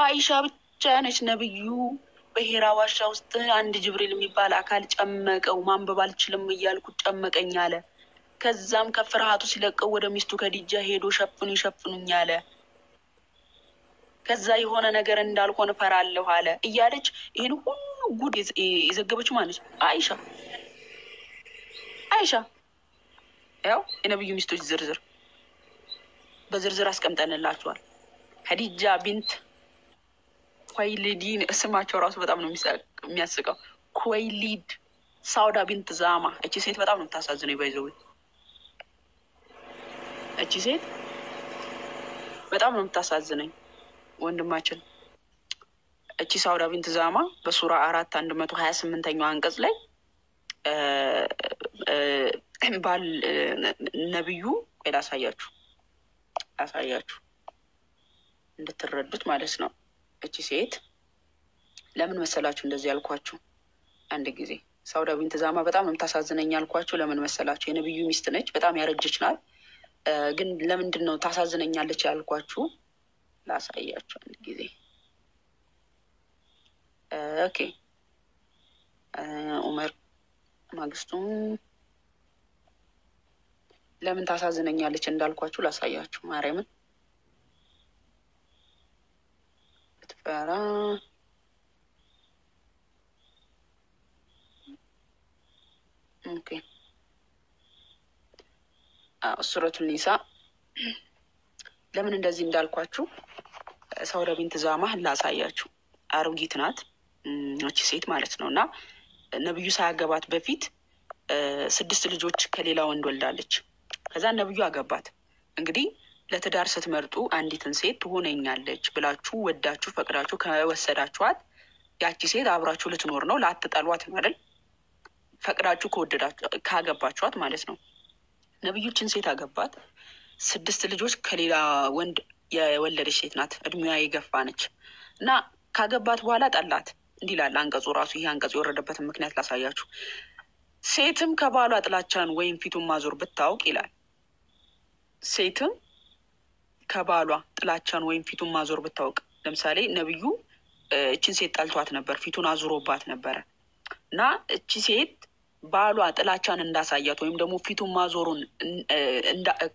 አይሻ ብቻ ነች። ነብዩ በሄራ ዋሻ ውስጥ አንድ ጅብሪል የሚባል አካል ጨመቀው፣ ማንበብ አልችልም እያልኩ ጨመቀኝ አለ። ከዛም ከፍርሃቱ ሲለቀው ወደ ሚስቱ ከዲጃ ሄዶ ሸፍኑኝ አለ። ከዛ የሆነ ነገር እንዳልሆነ ፈራለሁ አለ እያለች ይህን ሁሉ ጉድ የዘገበችው ማነች? አይሻ። ያው የነብዩ ሚስቶች ዝርዝር በዝርዝር አስቀምጠንላችኋል። ኸዲጃ ቢንት ኹወይሊድ ስማቸው ራሱ በጣም ነው የሚያስቀው። ኹወይሊድ፣ ሳውዳ ቢንት ዛማ። እቺ ሴት በጣም ነው የምታሳዝነው። ይባይዘው እቺ ሴት በጣም ነው የምታሳዝነኝ ወንድማችን። እቺ ሳውዳ ቢንት ዛማ በሱራ 4 128ኛው አንቀጽ ላይ ባል ነብዩ ቆይ ላሳያችሁ እንድትረዱት ማለት ነው። እቺ ሴት ለምን መሰላችሁ እንደዚህ ያልኳችሁ? አንድ ጊዜ ሳውዳ ቢንት ዛማ በጣም ነው የምታሳዝነኝ ያልኳችሁ ለምን መሰላችሁ? የነብዩ ሚስት ነች፣ በጣም ያረጀች ናት። ግን ለምንድን ነው ታሳዝነኛለች ያልኳችሁ? ላሳያችሁ አንድ ጊዜ። ኦኬ ዑመር ማግስቱም ለምን ታሳዝነኛለች እንዳልኳችሁ ላሳያችሁ። ማርያምን ብትፈራ ኦኬ ሱረቱል ኒሳ ለምን እንደዚህ እንዳልኳችሁ ሳውዳ ቢንት ዛማ ላሳያችሁ። አሮጊት ናት እቺ ሴት ማለት ነው። እና ነብዩ ሳያገባት በፊት 6 ልጆች ከሌላ ወንድ ወልዳለች። ከዛ ነብዩ አገባት። እንግዲህ ለትዳር ስትመርጡ አንዲትን ሴት ትሆነኛለች ብላችሁ ወዳችሁ ፈቅዳችሁ ከወሰዳችኋት ያቺ ሴት አብራችሁ ልትኖር ነው። ላትጠሏት አይደል? ፈቅዳችሁ ከወደዳችሁ ካገባችኋት ማለት ነው። ነብዩችን ሴት አገባት። 6 ልጆች ከሌላ ወንድ የወለደች ሴት ናት። እድሜዋ የገፋ ነች እና ካገባት በኋላ ጠላት። እንዲህ ይላል አንቀጹ ራሱ። ይሄ አንቀጹ የወረደበትን ምክንያት ላሳያችሁ። ሴትም ከባሏ ጥላቻን ወይም ፊቱን ማዞር ብታውቅ ይላል። ሴትም ከባሏ ጥላቻን ወይም ፊቱን ማዞር ብታውቅ። ለምሳሌ ነብዩ እችን ሴት ጠልቷት ነበር፣ ፊቱን አዙሮባት ነበረ እና እቺ ሴት ባሏ ጥላቻን እንዳሳያት ወይም ደግሞ ፊቱን ማዞሩን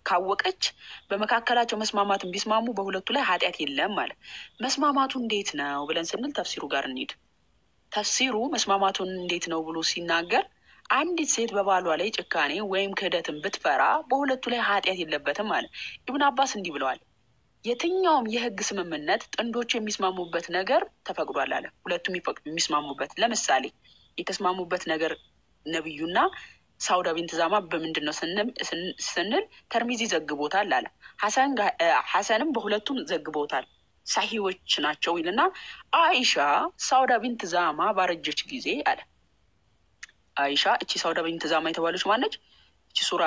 ካወቀች በመካከላቸው መስማማትን ቢስማሙ በሁለቱ ላይ ኃጢአት የለም ማለት። መስማማቱ እንዴት ነው ብለን ስንል ተፍሲሩ ጋር እንሂድ። ተፍሲሩ መስማማቱን እንዴት ነው ብሎ ሲናገር አንዲት ሴት በባሏ ላይ ጭካኔ ወይም ክህደትን ብትፈራ በሁለቱ ላይ ኃጢአት የለበትም ማለት። ኢብን አባስ እንዲህ ብለዋል። የትኛውም የህግ ስምምነት ጥንዶቹ የሚስማሙበት ነገር ተፈቅዷል አለ። ሁለቱም የሚስማሙበት። ለምሳሌ የተስማሙበት ነገር ነብዩና ሳውዳ ቢንት ዛማ በምንድን ነው ስንል ተርሚዚ ዘግቦታል አለ። ሐሰንም በሁለቱም ዘግቦታል፣ ሳሂዎች ናቸው ይልና አይሻ ሳውዳ ቢንት ዛማ ባረጀች ጊዜ አለ። አይሻ እቺ ሳውዳ ቢንት ዛማ የተባለች ማነች? እቺ ሱራ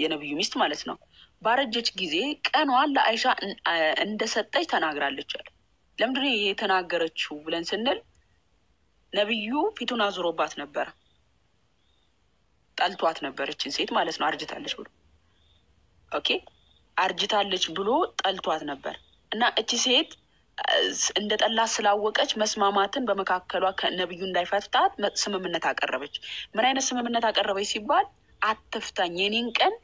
የነብዩ ሚስት ማለት ነው። ባረጀች ጊዜ ቀኗን ለአይሻ እንደሰጠች ተናግራለች አለ። ለምንድነው የተናገረችው ብለን ስንል ነብዩ ፊቱን አዙሮባት ነበር፣ ጠልቷት ነበር እችን ሴት ማለት ነው። አርጅታለች ብሎ ኦኬ፣ አርጅታለች ብሎ ጠልቷት ነበር እና እቺ ሴት እንደ ጠላት ስላወቀች መስማማትን በመካከሏ ከነብዩ እንዳይፈታት ስምምነት አቀረበች። ምን አይነት ስምምነት አቀረበች ሲባል አትፍታኝ፣ የኔን ቀን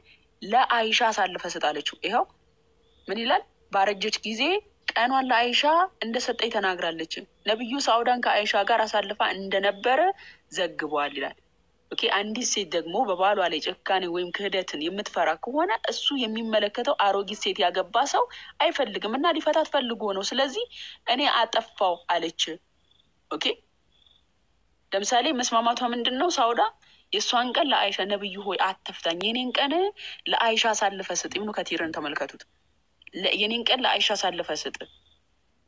ለአይሻ አሳልፈ ስጣለችው። ይኸው ምን ይላል? ባረጀች ጊዜ ቀኗን ለአይሻ እንደሰጠኝ ተናግራለች። ነብዩ ሳውዳን ከአይሻ ጋር አሳልፋ እንደነበረ ዘግቧል ይላል። ኦኬ፣ አንዲት ሴት ደግሞ በባሏ ላይ ጭካኔ ወይም ክህደትን የምትፈራ ከሆነ እሱ የሚመለከተው አሮጊት ሴት ያገባ ሰው አይፈልግም እና ሊፈታት ፈልጎ ነው። ስለዚህ እኔ አጠፋው አለች። ኦኬ፣ ለምሳሌ መስማማቷ ምንድን ነው? ሳውዳ የእሷን ቀን ለአይሻ ነብዩ ሆይ አትፍታኝ፣ የኔን ቀን ለአይሻ አሳልፈ ስጥ። ኢብኑ ከቲርን ተመልከቱት። የኔን ቀን ለአይሻ አሳልፈ ስጥ፣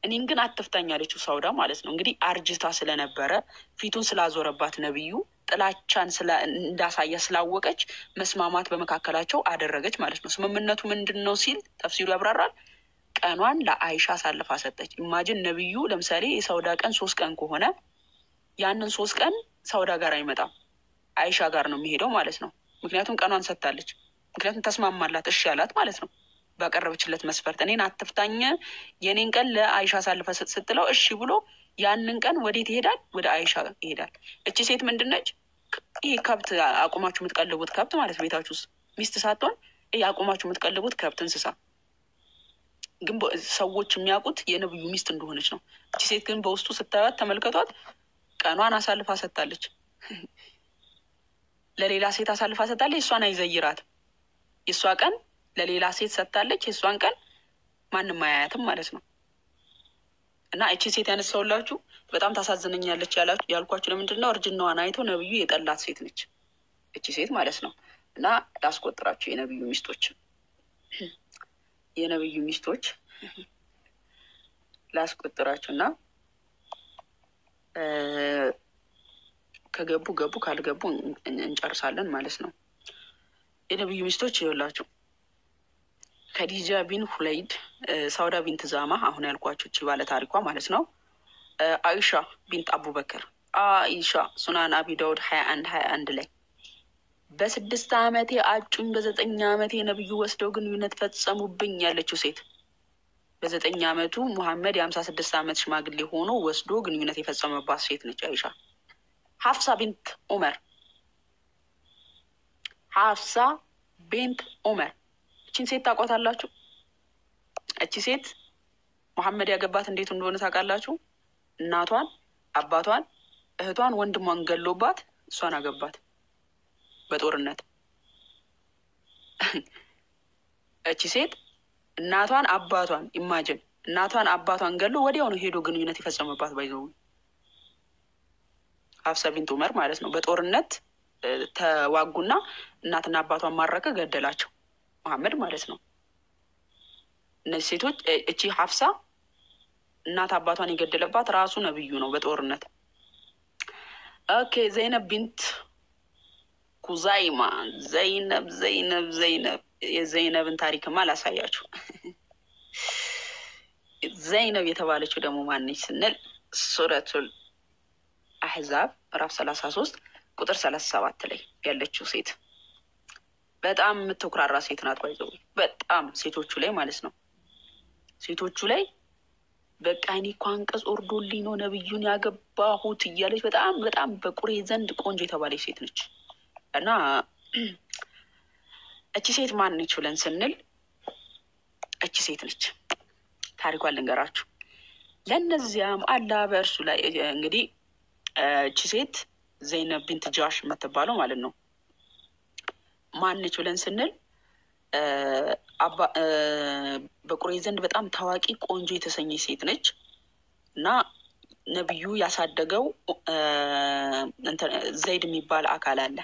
እኔን ግን አትፍታኝ አለችው ሳውዳ ማለት ነው። እንግዲህ አርጅታ ስለነበረ ፊቱን ስላዞረባት ነብዩ ጥላቻን እንዳሳያ ስላወቀች መስማማት በመካከላቸው አደረገች ማለት ነው። ስምምነቱ ምንድን ነው ሲል ተፍሲሩ ያብራራል። ቀኗን ለአይሻ አሳልፋ ሰጠች። ኢማጂን ነብዩ ለምሳሌ የሳውዳ ቀን 3 ቀን ከሆነ ያንን 3 ቀን ሳውዳ ጋር አይመጣም፣ አይሻ ጋር ነው የሚሄደው ማለት ነው። ምክንያቱም ቀኗን ሰጥታለች። ምክንያቱም ተስማማላት፣ እሺ ያላት ማለት ነው። ባቀረበችለት መስፈርት እኔን አትፍታኝ የኔን ቀን ለአይሻ አሳልፈ ስጥ ስትለው እሺ ብሎ ያንን ቀን ወዴት ይሄዳል? ወደ አይሻ ይሄዳል። እቺ ሴት ምንድነች? ይሄ ከብት አቁማችሁ የምትቀልቡት ከብት ማለት ቤታችሁ ውስጥ ሚስት ሳትሆን ይሄ አቁማችሁ የምትቀልቡት ከብት እንስሳ፣ ግን ሰዎች የሚያውቁት የነብዩ ሚስት እንደሆነች ነው። እቺ ሴት ግን በውስጡ ስታዩት ተመልከቷት፣ ቀኗን አሳልፋ ሰጥታለች። ለሌላ ሴት አሳልፋ ሰጥታለች። እሷን አይዘይራት። የእሷ ቀን ለሌላ ሴት ሰጥታለች። የእሷን ቀን ማንም አያያትም ማለት ነው። እና እቺ ሴት ያነሳውላችሁ በጣም ታሳዝነኛለች ያልኳችሁ ለምንድን ነው? እርጅናዋን አይቶ ነብዩ የጠላት ሴት ነች እቺ ሴት ማለት ነው። እና ላስቆጥራችሁ የነብዩ ሚስቶች ላስቆጥራችሁ እና ከገቡ ገቡ፣ ካልገቡ እንጨርሳለን ማለት ነው። የነብዩ ሚስቶች ይኸውላችሁ ከዲጃ ቢን ሁለይድ፣ ሳውዳ ቢንት ዛማ አሁን ያልኳችሁ እቺ ባለ ታሪኳ ማለት ነው። አይሻ ቢንት አቡበክር፣ አይሻ ሱናን አቢ ዳውድ 21 ላይ በ6 ዓመቴ አጩኝ፣ በ9 ዓመቴ ነብዩ ወስደው ግንኙነት ፈጸሙብኝ ያለችው ሴት። በ9 ዓመቱ ሙሐመድ የ56 ዓመት ሽማግሌ ሆኖ ወስዶ ግንኙነት የፈጸመባት ሴት ነች አይሻ። ሐፍሳ ቢንት ዑመር እቺን ሴት ታውቋታላችሁ? እቺ ሴት ሙሐመድ ያገባት እንዴት እንደሆነ ታውቃላችሁ? እናቷን፣ አባቷን፣ እህቷን፣ ወንድሟን ገሎባት እሷን አገባት በጦርነት። እቺ ሴት እናቷን አባቷን ገሎ ወዲያው ነው ሄዶ ግንኙነት የፈጸመባት ባይዘው ሐፍሳ ቢንት ዑመር ማለት ነው። በጦርነት ተዋጉና እናትና አባቷን ማረከ፣ ገደላቸው ሙሐመድ ማለት ነው። እነዚህ ሴቶች እቺ ሐፍሳ እናት አባቷን የገደለባት ራሱ ነብዩ ነው በጦርነት። ኦኬ ዘይነብ ቢንት ኩዛይማ ዘይነብ የዘይነብን ታሪክማ ላሳያችሁ። ዘይነብ የተባለችው ደግሞ ማነች ስንል ሱረቱል አሕዛብ ምዕራፍ 33 ቁጥር 37 ላይ ያለችው ሴት በጣም የምትኩራራ ሴት ናት። ባይዘው በጣም ሴቶቹ ላይ ማለት ነው። ሴቶቹ ላይ በቃ እኔ እኮ አንቀጽ ወርዶልኝ ነው ነብዩን ያገባሁት እያለች በጣም በቁሬ ዘንድ ቆንጆ የተባለች ሴት ነች። እና እቺ ሴት ማን ነች ብለን ስንል እቺ ሴት ነች። ታሪኳን ልንገራችሁ። ለእነዚያም አላህ በእርሱ ላይ እንግዲህ እቺ ሴት ዘይነብ ቢንት ጃሽ የምትባለው ማለት ነው ማን ነች ብለን ስንል በቁሬ ዘንድ በጣም ታዋቂ ቆንጆ የተሰኘች ሴት ነች። እና ነብዩ ያሳደገው ዘይድ የሚባል አካል አለ።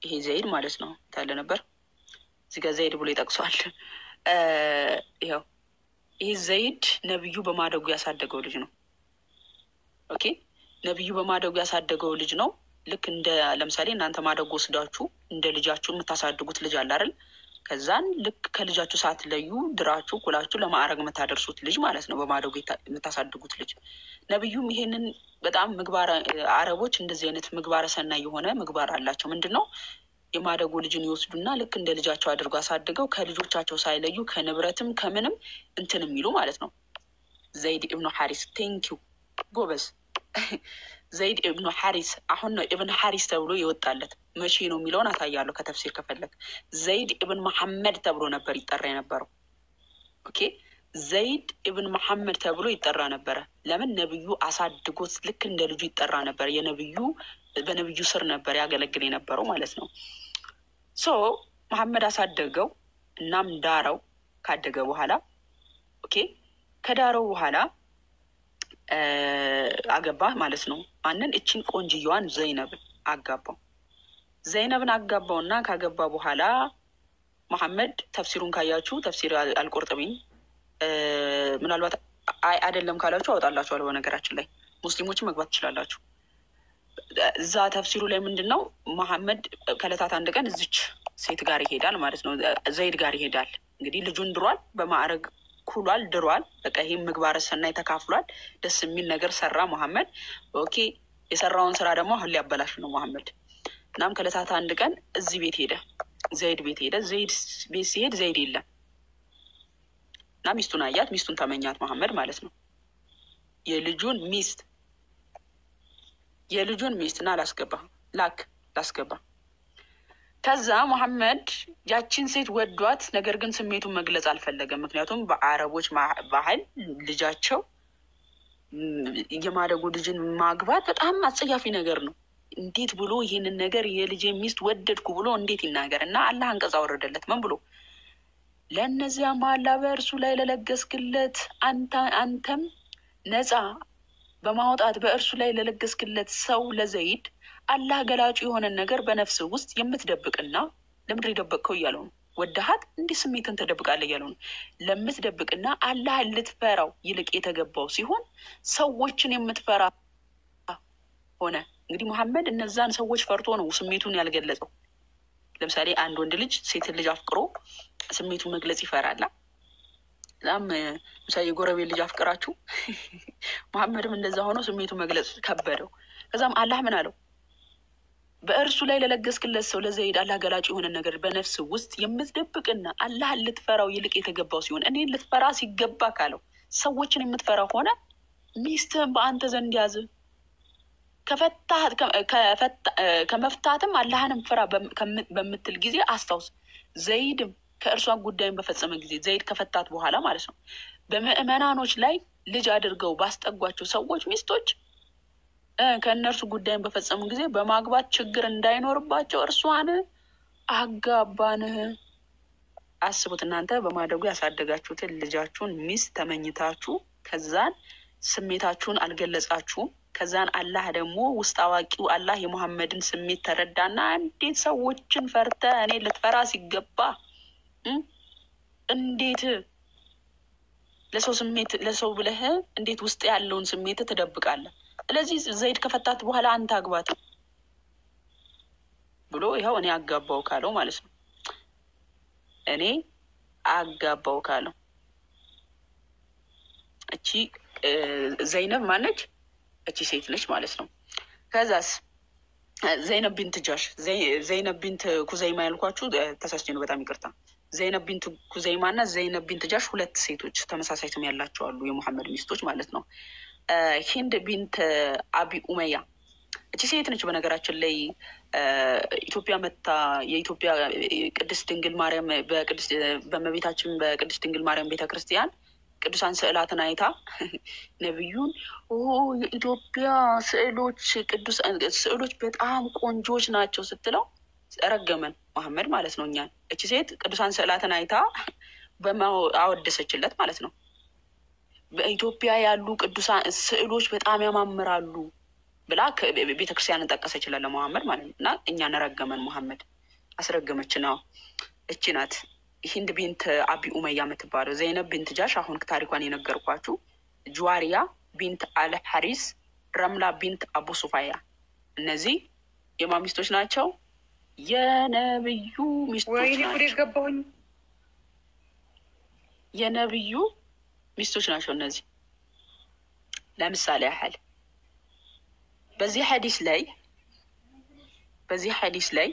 ይሄ ዘይድ ማለት ነው ታለ ነበር እዚህ ጋር ዘይድ ብሎ ይጠቅሷል። ይኸው ይሄ ዘይድ ነብዩ በማደጉ ያሳደገው ልጅ ነው። ኦኬ ነብዩ በማደጉ ያሳደገው ልጅ ነው። ልክ እንደ ለምሳሌ እናንተ ማደጎ ወስዳችሁ እንደ ልጃችሁ የምታሳድጉት ልጅ አለ አይደል? ከዛን ልክ ከልጃችሁ ሳትለዩ ድራችሁ ኩላችሁ ለማዕረግ የምታደርሱት ልጅ ማለት ነው በማደጎ የምታሳድጉት ልጅ። ነብዩም ይሄንን በጣም ምግባር አረቦች እንደዚህ አይነት ምግባረ ሰናይ የሆነ ምግባር አላቸው። ምንድነው? የማደጎ ልጅን ይወስዱና ልክ እንደ ልጃቸው አድርጎ አሳድገው ከልጆቻቸው ሳይለዩ ከንብረትም ከምንም እንትን የሚሉ ማለት ነው። ዘይድ ኢብኑ ሐሪስ ቴንኪው ጎበዝ። ዘይድ ኢብኑ ሐሪስ አሁን ነው ኢብን ሐሪስ ተብሎ ይወጣለት። መቼ ነው የሚለውን አታያለሁ ከተፍሲር ከፈለግ። ዘይድ ኢብን መሐመድ ተብሎ ነበር ይጠራ የነበረው። ኦኬ ዘይድ ኢብን መሐመድ ተብሎ ይጠራ ነበረ። ለምን? ነብዩ አሳድጎት ልክ እንደ ልጁ ይጠራ ነበር። በነብዩ ስር ነበር ያገለግል የነበረው ማለት ነው። ሶ መሐመድ አሳደገው እናም ዳረው። ካደገ በኋላ ኦኬ ከዳረው በኋላ አገባ ማለት ነው። ማንን? እቺን ቆንጅየዋን ዘይነብን አጋባው። ዘይነብን አጋባውና ካገባ በኋላ መሐመድ ተፍሲሩን ካያችሁ ተፍሲር አልቁርጡቢን ምናልባት አይደለም ካላችሁ አወጣላችኋለሁ። በነገራችን ላይ ሙስሊሞችን መግባት ትችላላችሁ። እዛ ተፍሲሩ ላይ ምንድን ነው መሐመድ ከዕለታት አንድ ቀን እዚች ሴት ጋር ይሄዳል ማለት ነው። ዘይድ ጋር ይሄዳል። እንግዲህ ልጁን ድሯል፣ በማዕረግ ኩሏል፣ ድሯል። በቃ ይህም ምግባረ ሰናይ ተካፍሏል። ደስ የሚል ነገር ሰራ መሐመድ። ኦኬ የሰራውን ስራ ደግሞ አሁን ሊያበላሽ ነው መሐመድ። እናም ከዕለታት አንድ ቀን እዚህ ቤት ሄደ፣ ዘይድ ቤት ሄደ። ዘይድ ቤት ሲሄድ ዘይድ የለም እና ሚስቱን አያት። ሚስቱን ተመኛት መሐመድ ማለት ነው። የልጁን ሚስት እና ላስገባ። ከዛ መሐመድ ያቺን ሴት ወዷት፣ ነገር ግን ስሜቱን መግለጽ አልፈለገም። ምክንያቱም በአረቦች ባህል ልጃቸው የማደጎ ልጅን ማግባት በጣም አጸያፊ ነገር ነው። እንዴት ብሎ ይህንን ነገር የልጄ ሚስት ወደድኩ ብሎ እንዴት ይናገር? እና አላህ አንቀጽ አወረደለት። ምን ብሎ? ለእነዚያም አላህ በእርሱ ላይ ለለገስክለት አንተም ነፃ በማውጣት በእርሱ ላይ ለለገስክለት ሰው ለዘይድ አላህ ገላጩ የሆነን ነገር በነፍስ ውስጥ የምትደብቅና ለምድር የደበቅከው እያለው ነው። ወደሃት እንዲህ ስሜትን ተደብቃለህ እያለው ነው። ለምትደብቅና አላህ ልትፈራው ይልቅ የተገባው ሲሆን ሰዎችን የምትፈራ ሆነ። እንግዲህ መሐመድ እነዛን ሰዎች ፈርቶ ነው ስሜቱን ያልገለጸው። ለምሳሌ አንድ ወንድ ልጅ ሴትን ልጅ አፍቅሮ ስሜቱን መግለጽ ይፈራላ። በጣም ምሳሌ የጎረቤት ልጅ አፍቅራችሁ መሐመድም እንደዛ ሆኖ ስሜቱን መግለጽ ከበደው። ከዛም አላህ ምን አለው? በእርሱ ላይ ለለገስክለት ሰው ለዘይድ አላህ ገላጭ የሆነ ነገር በነፍስ ውስጥ የምትደብቅና አላህ ልትፈራው ይልቅ የተገባው ሲሆን እኔን ልትፈራ ሲገባ ካለው ሰዎችን የምትፈራ ሆነ ሚስትህን በአንተ ዘንድ ያዝ። ከመፍታትም አላህንም ፍራ በምትል ጊዜ አስታውስ። ዘይድም ከእርሷ ጉዳይን በፈጸመ ጊዜ ዘይድ ከፈታት በኋላ ማለት ነው በምዕመናኖች ላይ ልጅ አድርገው ባስጠጓቸው ሰዎች ሚስቶች ከእነርሱ ጉዳይን በፈጸሙ ጊዜ በማግባት ችግር እንዳይኖርባቸው እርሷን አጋባንህ። አስቡት እናንተ በማደጉ ያሳደጋችሁትን ልጃችሁን ሚስት ተመኝታችሁ ከዛን ስሜታችሁን አልገለጻችሁም። ከዛን አላህ ደግሞ ውስጥ አዋቂው አላህ የሙሐመድን ስሜት ተረዳና እንዴት ሰዎችን ፈርተ እኔ ልትፈራ ሲገባ እንዴት ለሰው ስሜት ለሰው ብለህ እንዴት ውስጥ ያለውን ስሜት ትደብቃለህ? ስለዚህ ዘይድ ከፈታት በኋላ አንተ አግባት ብሎ ይኸው እኔ አጋባው ካለው ማለት ነው። እኔ አጋባው ካለው እቺ ዘይነብ ማነች? እቺ ሴት ነች ማለት ነው። ከዛስ ዘይነብ ቢንት ጃሽ ዘይነብ ቢንት ኩዘይማ ያልኳችሁ ተሳስቼ ነው፣ በጣም ይቅርታ። ዘይነብ ቢንት ኩዘይማ እና ዘይነብ ቢንት ጃሽ ሁለት ሴቶች ተመሳሳይ ስም ያላቸው አሉ፣ የሙሐመድ ሚስቶች ማለት ነው። ሂንድ ቢንት አቢ ኡመያ እቺ ሴት ነች። በነገራችን ላይ ኢትዮጵያ መታ የኢትዮጵያ ቅድስት ድንግል ማርያም በእመቤታችን በቅድስት ድንግል ማርያም ቤተክርስቲያን ቅዱሳን ስዕላትን አይታ ነቢዩን የኢትዮጵያ ስዕሎች በጣም ቆንጆች ናቸው ስትለው ረገመን መሐመድ ማለት ነው እኛን። እቺ ሴት ቅዱሳን ስዕላትን አይታ አወደሰችለት ማለት ነው። በኢትዮጵያ ያሉ ቅዱሳን ስዕሎች በጣም ያማምራሉ ብላ ቤተክርስቲያንን ጠቀሰችለት ለመሐመድ ማለት ነው። እና እኛን ረገመን መሐመድ አስረገመች ነው። እቺ ናት ሂንድ ቢንት አቢ ኡመያ የምትባለው። ዘይነብ ቢንት ጃሽ አሁን ታሪኳን የነገርኳችሁ። ጁዋሪያ ቢንት አል ሐሪስ፣ ረምላ ቢንት አቡ ሱፋያ፣ እነዚህ የማን ሚስቶች ናቸው? የነብዩ ሚስቶች ናቸው። የነብዩ ሚስቶች ናቸው እነዚህ። ለምሳሌ ያህል በዚህ ሐዲስ ላይ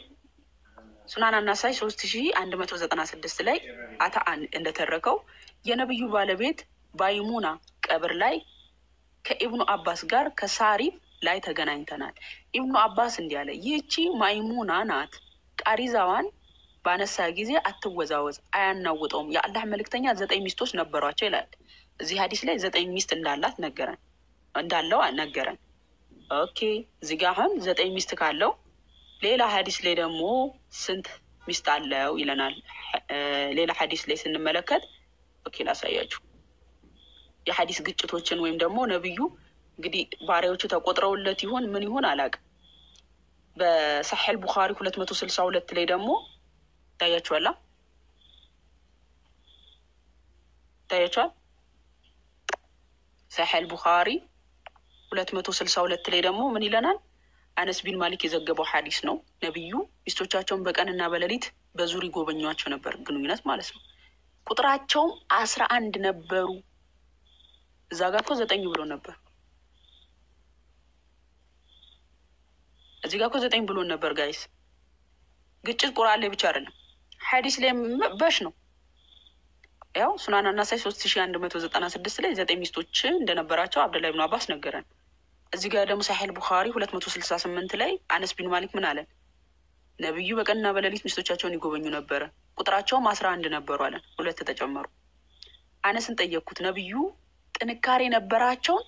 ሱናን አናሳይ 3196 ላይ አታአን እንደተረከው የነብዩ ባለቤት ባይሙና ቀብር ላይ ከኢብኑ አባስ ጋር ከሳሪፍ ላይ ተገናኝተናል። ኢብኑ አባስ እንዲህ አለ፣ ይህቺ ማይሙና ናት፣ ቃሪዛዋን ባነሳ ጊዜ አትወዛወዝ፣ አያናውጠውም። የአላህ መልእክተኛ 9 ሚስቶች ነበሯቸው ይላል። እዚህ ሐዲስ ላይ 9 ሚስት እንዳለው ነገረን። ኦኬ፣ እዚህ ጋር አሁን 9 ሚስት ካለው ሌላ ሐዲስ ላይ ደግሞ ስንት ሚስት አለው ይለናል። ሌላ ሐዲስ ላይ ስንመለከት ኦኬ ላሳያችሁ። የሐዲስ ግጭቶችን ወይም ደግሞ ነብዩ እንግዲህ ባሪያዎቹ ተቆጥረውለት ይሆን ምን ይሆን አላውቅም። በሰሒህ ቡኻሪ 262 ላይ ደግሞ ታያችኋል። ሰሒህ ቡኻሪ 262 ላይ ደግሞ ምን ይለናል? አነስ ቢን ማሊክ የዘገበው ሐዲስ ነው። ነብዩ ሚስቶቻቸውን በቀንና በሌሊት በዙር ይጎበኟቸው ነበር፣ ግንኙነት ማለት ነው። ቁጥራቸውም 11 ነበሩ። እዛ ጋር እኮ 9 ብሎ ነበር፣ እዚህ ጋር እኮ 9 ብሎ ነበር። ጋይስ ግጭት ቁርአን ላይ ብቻ አይደለም ሐዲስ ላይ በሽ ነው። ያው ሱናን አናሳይ 3196 ላይ 9 ሚስቶች እንደነበራቸው አብደላህ ኢብኑ አባስ ነገረን። እዚህ ጋር ደግሞ ሰሒህ ቡኻሪ 268 ላይ አነስ ቢን ማሊክ ምን አለን? ነብዩ በቀንና በሌሊት ሚስቶቻቸውን ይጎበኙ ነበረ፣ ቁጥራቸውም 11 ነበሩ አለን። 2 ተጨመሩ። አነስን ጠየቅኩት፣ ነብዩ ጥንካሬ ነበራቸውን?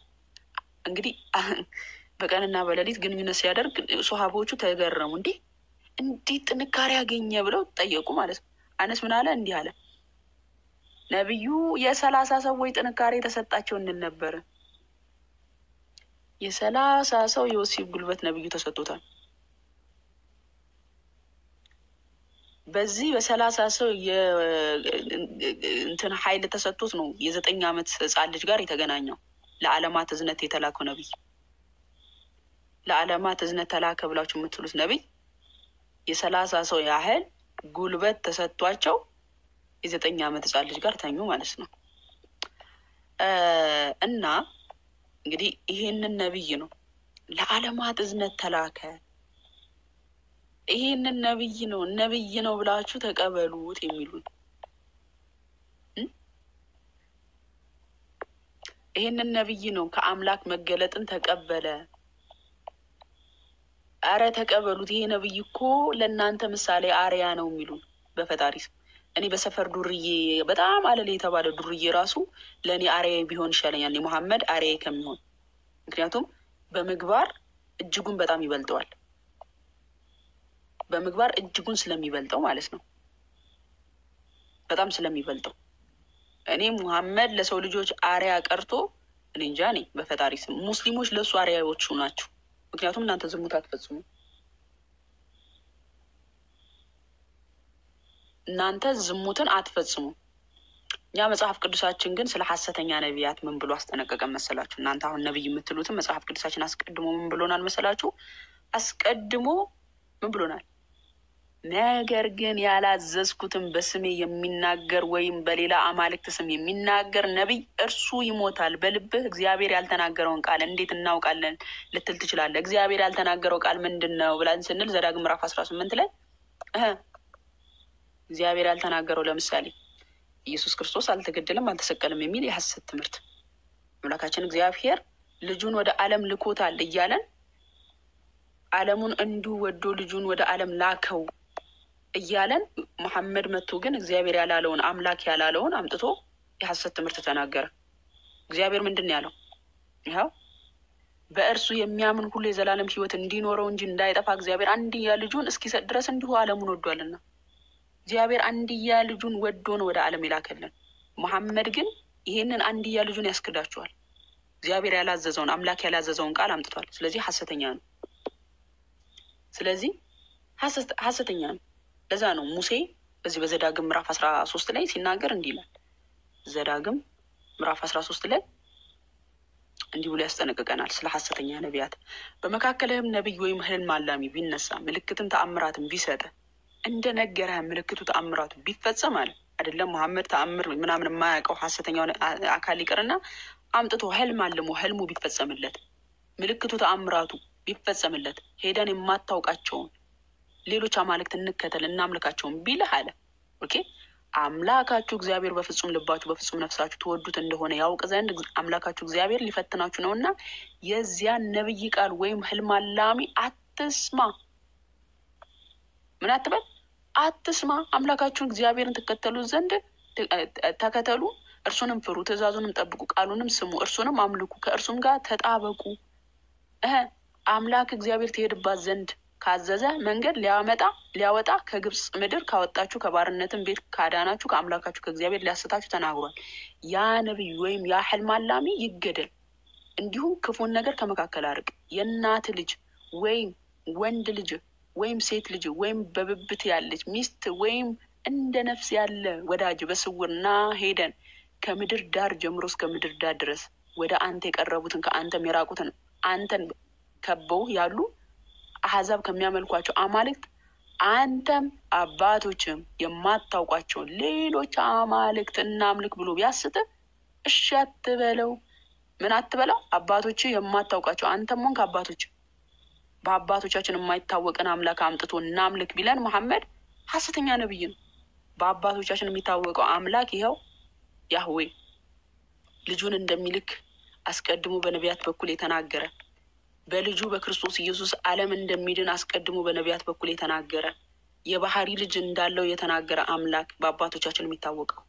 እንግዲህ በቀንና በሌሊት ግንኙነት ሲያደርግ ሶሃቦቹ ተገረሙ። እንዲህ ጥንካሬ ያገኘ ብለው ጠየቁ ማለት ነው። አነስ ምን አለ? እንዲህ አለ፣ ነብዩ የ30 ሰዎች ጥንካሬ ተሰጣቸው እንል ነበረ። የ30 ሰው የወሲብ ጉልበት ነብዩ ተሰጥቶታል። በዚህ በ30 ሰው እንትን ኃይል ተሰጥቶት ነው የ9 ዓመት ህፃን ልጅ ጋር የተገናኘው። ለዓለማት እዝነት የተላከው ነቢይ፣ ለዓለማት እዝነት ተላከ ብላችሁ የምትሉት ነቢይ የ30 ሰው ያህል ጉልበት ተሰጥቷቸው የ9 ዓመት ህፃን ልጅ ጋር ተኙ ማለት ነው። እና እንግዲህ ይሄንን ነቢይ ነው ለዓለማት እዝነት ተላከ፣ ይሄንን ነቢይ ነው ብላችሁ ተቀበሉት የሚሉን ይሄንን ነቢይ ነው ከአምላክ መገለጥን ተቀበለ። አረ ተቀበሉት፣ ይሄ ነቢይ እኮ ለእናንተ ምሳሌ አርያ ነው የሚሉን በፈጣሪ ስም። እኔ በሰፈር ዱርዬ በጣም አለሌ የተባለ ዱርዬ ራሱ ለእኔ አርያ ቢሆን ይሻለኛል የሙሐመድ አርያ ከሚሆን። ምክንያቱም በምግባር እጅጉን በጣም ይበልጠዋል። በምግባር እጅጉን ስለሚበልጠው ማለት ነው። በጣም ስለሚበልጠው እኔ ሙሐመድ ለሰው ልጆች አርያ ቀርቶ እኔ እንጃ፣ እኔ በፈጣሪ ስም ሙስሊሞች ለእሱ አርያዎቹ ናቸው። ምክንያቱም እናንተ ዝሙት አትፈጽሙ፣ እናንተ ዝሙትን አትፈጽሙ። ያ መጽሐፍ ቅዱሳችን ግን ስለ ሐሰተኛ ነቢያት ምን ብሎ አስጠነቀቀን መሰላችሁ? እናንተ አሁን ነብይ የምትሉትን መጽሐፍ ቅዱሳችን አስቀድሞ ምን ብሎናል መሰላችሁ? አስቀድሞ ምን ብሎናል? ነገር ግን ያላዘዝኩትን በስሜ የሚናገር ወይም በሌላ አማልክት ስም የሚናገር ነቢይ እርሱ ይሞታል። በልብህ እግዚአብሔር ያልተናገረውን ቃል እንዴት እናውቃለን ልትል ትችላለህ። እግዚአብሔር ያልተናገረው ቃል ምንድን ነው ብለን ስንል ዘዳግም ምዕራፍ 18 ላይ እግዚአብሔር ያልተናገረው ለምሳሌ ኢየሱስ ክርስቶስ አልተገደለም አልተሰቀለም የሚል የሐሰት ትምህርት፣ አምላካችን እግዚአብሔር ልጁን ወደ ዓለም ልኮታል እያለን ዓለሙን እንዲሁ ወዶ ልጁን ወደ ዓለም ላከው እያለን መሐመድ መጥቶ ግን እግዚአብሔር ያላለውን አምላክ ያላለውን አምጥቶ የሐሰት ትምህርት ተናገረ። እግዚአብሔር ምንድን ነው ያለው? ይኸው በእርሱ የሚያምን ሁሉ የዘላለም ሕይወት እንዲኖረው እንጂ እንዳይጠፋ እግዚአብሔር አንድያ ልጁን እስኪሰጥ ድረስ እንዲሁ ዓለሙን ወዷልና። እግዚአብሔር አንድያ ልጁን ወዶ ነው ወደ ዓለም ይላከልን። መሐመድ ግን ይሄንን አንድያ ልጁን ያስክዳቸዋል። እግዚአብሔር ያላዘዘውን አምላክ ያላዘዘውን ቃል አምጥቷል። ስለዚህ ሐሰተኛ ነው። ስለዚህ ሐሰተኛ ነው። ለዛ ነው ሙሴ በዚህ በዘዳግም ምዕራፍ 13 ላይ ሲናገር እንዲህ ይላል። ዘዳግም ምዕራፍ 13 ላይ እንዲህ ብሎ ያስጠነቅቀናል ስለ ሐሰተኛ ነቢያት። በመካከልህም ነቢይ ወይም ህልም አላሚ ቢነሳ ምልክትም ተአምራትም ቢሰጥ እንደ ነገረህ ምልክቱ ተአምራቱ ቢፈጸም አለ አይደለም መሐመድ ተአምር ምናምን የማያውቀው ሐሰተኛውን አካል ይቅርና አምጥቶ ህልም አልሞ ህልሙ ቢፈጸምለት ምልክቱ ተአምራቱ ቢፈጸምለት ሄደን የማታውቃቸውን ሌሎች አማልክት እንከተል እናምልካቸውን ቢልህ አለ ኦኬ አምላካችሁ እግዚአብሔር በፍጹም ልባችሁ በፍጹም ነፍሳችሁ ትወዱት እንደሆነ ያውቅ ዘንድ አምላካችሁ እግዚአብሔር ሊፈትናችሁ ነውና የዚያን ነብይ ቃል ወይም ህልም አላሚ አትስማ። ምን አትበል? አትስማ። አምላካችሁን እግዚአብሔርን ትከተሉ ዘንድ ተከተሉ፣ እርሱንም ፍሩ፣ ትእዛዙንም ጠብቁ፣ ቃሉንም ስሙ፣ እርሱንም አምልኩ፣ ከእርሱም ጋር ተጣበቁ። አምላክ እግዚአብሔር ትሄድባት ዘንድ ካዘዘ መንገድ ሊያወጣ ከግብፅ ምድር ካወጣችሁ ከባርነትም ቤት ካዳናችሁ ከአምላካችሁ ከእግዚአብሔር ሊያስታችሁ ተናግሯል። ያ ነቢይ ወይም ያ ህልም አላሚ ይገደል። እንዲሁም ክፉን ነገር ከመካከል አርቅ። የእናት ልጅ ወይም ወንድ ልጅ ወይም ሴት ልጅ ወይም በብብት ያለች ሚስት ወይም እንደ ነፍስ ያለ ወዳጅ በስውር ና ሄደን ከምድር ዳር ጀምሮ እስከ ምድር ዳር ድረስ ወደ አንተ የቀረቡትን ከአንተም የራቁትን አንተን ከበው ያሉ አሕዛብ ከሚያመልኳቸው አማልክት አንተም አባቶችም የማታውቋቸውን ሌሎች አማልክት እናምልክ ብሎ ቢያስት እሺ አትበለው። ምን አትበለው? አባቶች የማታውቃቸው አንተም ሆንክ አባቶች በአባቶቻችን የማይታወቅን አምላክ አምጥቶ እናምልክ ቢለን መሐመድ ሐሰተኛ ነብይ ነው። በአባቶቻችን የሚታወቀው አምላክ ይኸው ያህዌ ልጁን እንደሚልክ አስቀድሞ በነቢያት በኩል የተናገረ፣ በልጁ በክርስቶስ ኢየሱስ ዓለም እንደሚድን አስቀድሞ በነቢያት በኩል የተናገረ፣ የባህሪ ልጅ እንዳለው የተናገረ አምላክ በአባቶቻችን የሚታወቀው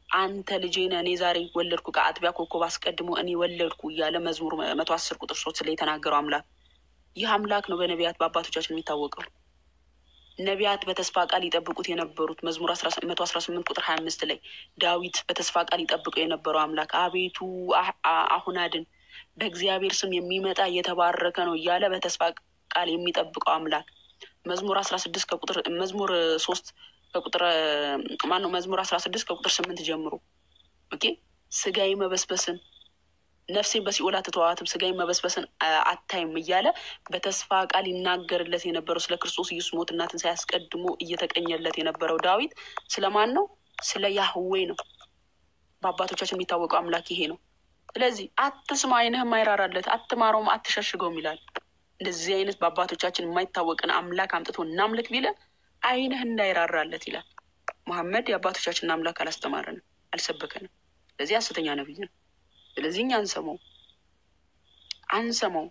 አንተ ልጄ ነህ እኔ ዛሬ ወለድኩ ከአጥቢያ ኮከብ አስቀድሞ እኔ ወለድኩ እያለ መዝሙር 110 ቁጥር 3 ላይ የተናገረው አምላክ ይህ አምላክ ነው በነቢያት በአባቶቻችን የሚታወቀው። ነቢያት በተስፋ ቃል ይጠብቁት የነበሩት መዝሙር 118 ቁጥር 25 ላይ ዳዊት በተስፋ ቃል ይጠብቀው የነበረው አምላክ አቤቱ አሁን አድን፣ በእግዚአብሔር ስም የሚመጣ እየተባረከ ነው እያለ በተስፋ ቃል የሚጠብቀው አምላክ መዝሙር 16 ከቁጥር መዝሙር 3 ከቁጥር መዝሙር 16 ከቁጥር 8 ጀምሮ ኦኬ ስጋዬ መበስበስን ነፍሴን በሲኦል አትተዋትም ስጋዬ መበስበስን አታይም እያለ በተስፋ ቃል ይናገርለት የነበረው ስለ ክርስቶስ ኢየሱስ ሞትና ትንሣኤ አስቀድሞ እየተቀኘለት የነበረው ዳዊት ስለማን ነው? ስለ ያህዌ ነው። በአባቶቻችን የሚታወቀው አምላክ ይሄ ነው። ስለዚህ አትስማ፣ ዓይንህም አይራራለት፣ አትማረውም፣ አትሸሽገውም ይላል። እንደዚህ አይነት በአባቶቻችን የማይታወቅን አምላክ አምጥቶ እናምልክ ቢለን ዓይንህ እንዳይራራለት ይላል። መሐመድ የአባቶቻችንን አምላክ አላስተማረንም፣ አልሰበከንም። ስለዚህ ሐሰተኛ ነብይ ነው። ስለዚህ እኛ አንሰማው።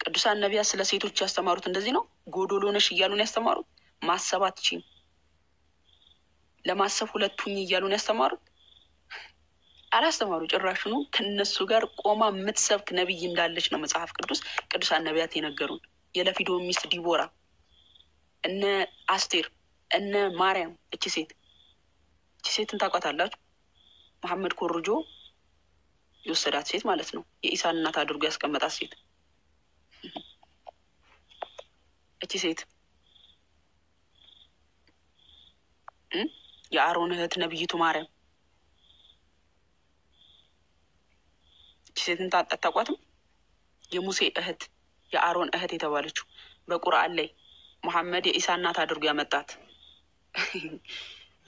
ቅዱሳን ነቢያት ስለ ሴቶች ያስተማሩት እንደዚህ ነው። ጎዶሎ ነሽ እያሉን ያስተማሩት ማሰብ አትችይም፣ ለማሰብ ሁለቱኝ እያሉን ያስተማሩት አላስተማሩ። ጭራሽኑ ከነሱ ጋር ቆማ የምትሰብክ ነቢይ እንዳለች ነው መጽሐፍ ቅዱስ ቅዱሳን ነቢያት የነገሩን። የለፊዶ ሚስት ዲቦራ፣ እነ አስቴር፣ እነ ማርያም። እቺ ሴትን ታውቋታላችሁ? መሐመድ ኮርጆ የወሰዳት ሴት ማለት ነው። የኢሳን እናት አድርጎ ያስቀመጣት ሴት። እቺ ሴት የአሮን እህት ነብይቱ ማርያም ሴትን ታጣቋትም የሙሴ እህት የአሮን እህት የተባለችው በቁርአን ላይ መሐመድ የኢሳ እናት አድርጎ ያመጣት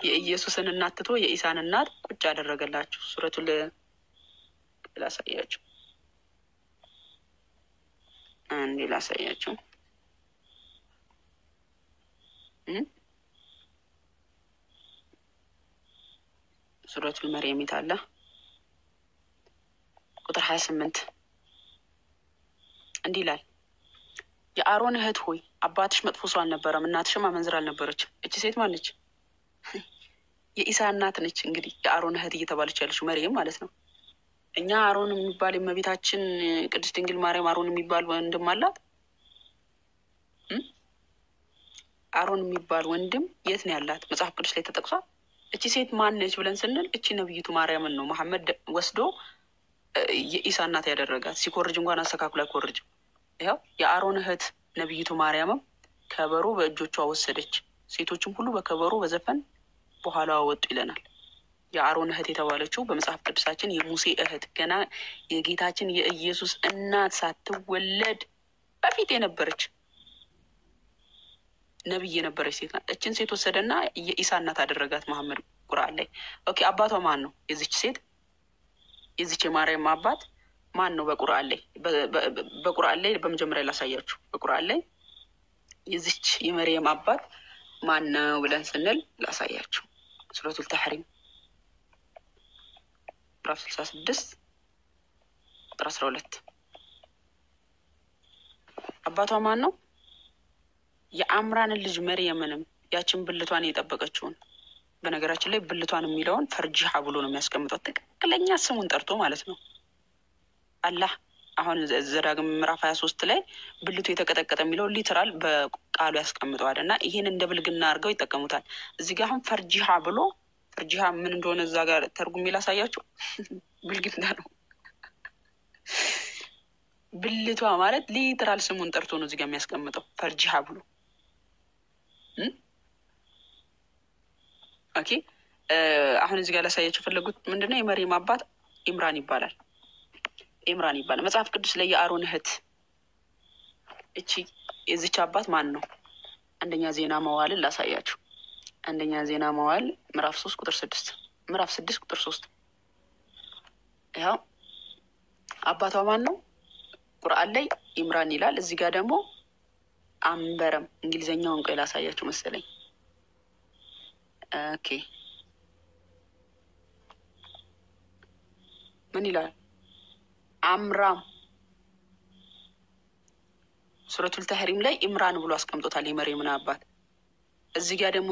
የኢየሱስን እናት ትቶ የኢሳን እናት ቁጭ ያደረገላችሁ ሱረቱል ላሳያችሁ አንዴ ላሳያችሁ ሱረቱል መርየም ይታላ ቁጥር 28 እንዲህ ይላል የአሮን እህት ሆይ አባትሽ መጥፎ ሰው አልነበረም፣ እናትሽም አመንዝራ አልነበረችም። እቺ ሴት ማነች? የኢሳ እናት ነች። እንግዲህ የአሮን እህት እየተባለች ያለችው መርየም ማለት ነው። እኛ አሮን የሚባል የእመቤታችን ቅድስት ድንግል ማርያም አሮን የሚባል ወንድም አላት። አሮን የሚባል ወንድም የት ነው ያላት? መጽሐፍ ቅዱስ ላይ ተጠቅሷል። እቺ ሴት ማነች ብለን ስንል እቺ ነብይቱ ማርያምን ነው መሐመድ ወስዶ የኢሳ እናት ያደረጋት። ሲኮርጅ እንኳን አስተካክሎ አይኮርጅም። ይኸው የአሮን እህት ነብይቱ ማርያምም ከበሮ በእጆቿ ወሰደች፣ ሴቶችም ሁሉ በከበሮ በዘፈን በኋላ ወጡ ይለናል። የአሮን እህት የተባለችው በመጽሐፍ ቅዱሳችን የሙሴ እህት ገና የጌታችን የኢየሱስ እናት ሳትወለድ በፊት የነበረች ነብይ የነበረች ሴት ናት። እችን ሴት ወሰደና የኢሳ እናት አደረጋት መሐመድ ቁርአን ላይ። ኦኬ አባቷ ማን ነው? የዚች ሴት የዚች የማርያም አባት ማን ነው? በቁርአን ላይ በመጀመሪያ ላሳያችሁ። በቁርአን ላይ የዚች የመርየም አባት ማን ነው ብለን ስንል ላሳያችሁ። ሱረቱል ተሕሪም ምዕራፍ 66 ቁጥር 12 አባቷ ማን ነው? የአምራንን ልጅ መርየምንም ያችን ብልቷን የጠበቀችውን። በነገራችን ላይ ብልቷን የሚለውን ፈርጅሃ ብሎ ነው የሚያስቀምጠው፣ ትክክለኛ ስሙን ጠርቶ ማለት ነው። አላህ አሁን ዘዳግም ምዕራፍ 23 ላይ ብልቱ የተቀጠቀጠ የሚለው ሊትራል በቃሉ ያስቀምጠዋል እና ይሄን እንደ ብልግና አድርገው ይጠቀሙታል። እዚህ ጋር አሁን ፈርጅሃ ብሎ ፈርጅሃ ምን እንደሆነ እዛ ጋር ተርጉሜ ላሳያችሁ። ብልግና ነው። ብልቷ ማለት ሊትራል ስሙን ጠርቶ ነው እዚህ ጋር የሚያስቀምጠው ፈርጅሃ ብሎ። ኦኬ አሁን እዚህ ጋር ላሳያችሁ ፈለጉት ምንድነው? የመርየም አባት ኢምራን ይባላል። ኢምራን ይባላል። መጽሐፍ ቅዱስ ላይ የአሮን እህት እቺ የዚች አባት ማን ነው? አንደኛ ዜና መዋዕልን ላሳያችሁ። አንደኛ ዜና መዋዕል ምዕራፍ 3 ቁጥር 6 ምዕራፍ 6 ቁጥር 3 ያው አባቷ ማን ነው? ቁርአን ላይ ኢምራን ይላል። እዚህ ጋር ደግሞ አንበረም። እንግሊዘኛውን ቆይ ላሳያችሁ መሰለኝ። ኦኬ ምን ይላል? አምራም ሱረቱል ተሕሪም ላይ ኢምራን ብሎ አስቀምጦታል የመርየምን አባት። እዚህ ጋር ደግሞ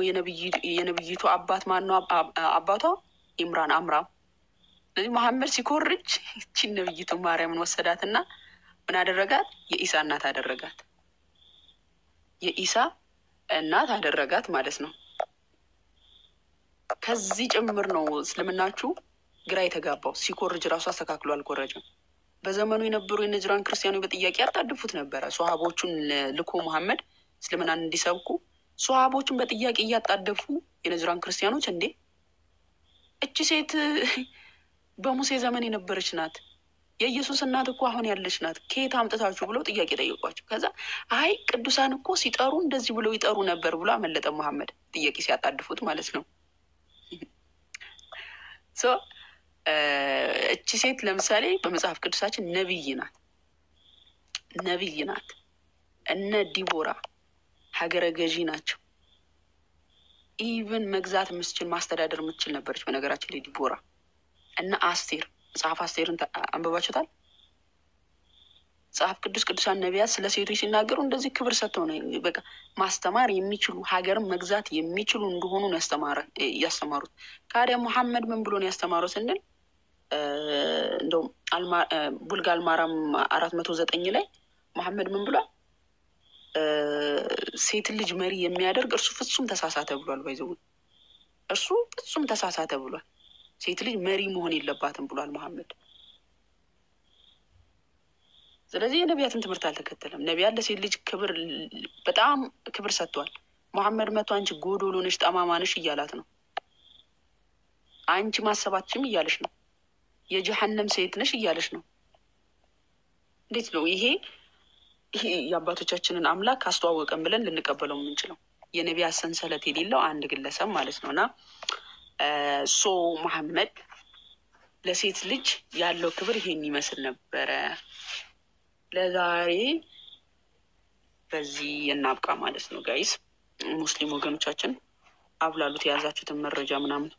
የነብይቱ አባት ማን ነው? አባቷ ኢምራን አምራም። ስለዚህ መሐመድ ሲኮርጅ እቺን ነብይቱ ማርያምን ወሰዳትና ምን አደረጋት? የኢሳ እናት አደረጋት። የኢሳ እናት አደረጋት ማለት ነው። ከዚህ ጭምር ነው እስልምናችሁ ግራ የተጋባው። ሲኮርጅ ራሱ አስተካክሎ አልኮረጀም። በዘመኑ የነበሩ የነጅራን ክርስቲያኖች በጥያቄ ያጣድፉት ነበረ። ሶሃቦቹን ልኮ መሐመድ እስልምናን እንዲሰብኩ ሶሃቦቹን በጥያቄ እያጣደፉ የነጅራን ክርስቲያኖች እንዴ እቺ ሴት በሙሴ ዘመን የነበረች ናት፣ የኢየሱስ እናት እኮ አሁን ያለች ናት፣ ከየት አምጥታችሁ ብለው ጥያቄ ጠየቋቸው። ከዛ አይ ቅዱሳን እኮ ሲጠሩ እንደዚህ ብለው ይጠሩ ነበር ብሎ አመለጠ መሐመድ፣ ጥያቄ ሲያጣድፉት ማለት ነው። እቺ ሴት ለምሳሌ በመጽሐፍ ቅዱሳችን ነብይ ናት። ነብይ ናት። እነ ዲቦራ ሀገረ ገዢ ናቸው። ኢቭን መግዛት የምትችል ማስተዳደር የምትችል ነበረች። በነገራችን ላይ ዲቦራ እና አስቴር፣ መጽሐፍ አስቴርን አንብባችሁታል? መጽሐፍ ቅዱሳን ነቢያት ስለ ሴቶች ሲናገሩ እንደዚህ ክብር ሰጥተው ነው በቃ ማስተማር የሚችሉ ሀገርን መግዛት የሚችሉ እንደሆኑ ነው ያስተማሩት። ታዲያ ሙሐመድ ምን ብሎ ነው ያስተማረው ስንል እንደውም ቡልጋ አልማራም 409 ላይ መሐመድ ምን ብሏል? ሴት ልጅ መሪ የሚያደርግ እርሱ ፍጹም ተሳሳተ ብሏል። ባይዘው እርሱ ፍጹም ተሳሳተ ብሏል። ሴት ልጅ መሪ መሆን የለባትም ብሏል መሐመድ። ስለዚህ የነቢያትን ትምህርት አልተከተለም። ነቢያት ለሴት ልጅ ክብር በጣም ክብር ሰጥቷል። መሐመድ መቶ አንቺ ጎዶሎ ነሽ፣ ጠማማ ነሽ እያላት ነው። አንቺ ማሰባችም እያለሽ ነው። የጀሃነም ሴት ነሽ እያለሽ ነው። እንዴት ነው ይሄ የአባቶቻችንን አምላክ አስተዋወቀን ብለን ልንቀበለው የምንችለው? የነቢያት ሰንሰለት የሌለው አንድ ግለሰብ ማለት ነው። እና ሶ መሐመድ ለሴት ልጅ ያለው ክብር ይሄን ይመስል ነበረ። ለዛሬ በዚህ እናብቃ ማለት ነው ጋይስ። ሙስሊም ወገኖቻችን አብላሉት የያዛችሁትን መረጃ ምናምን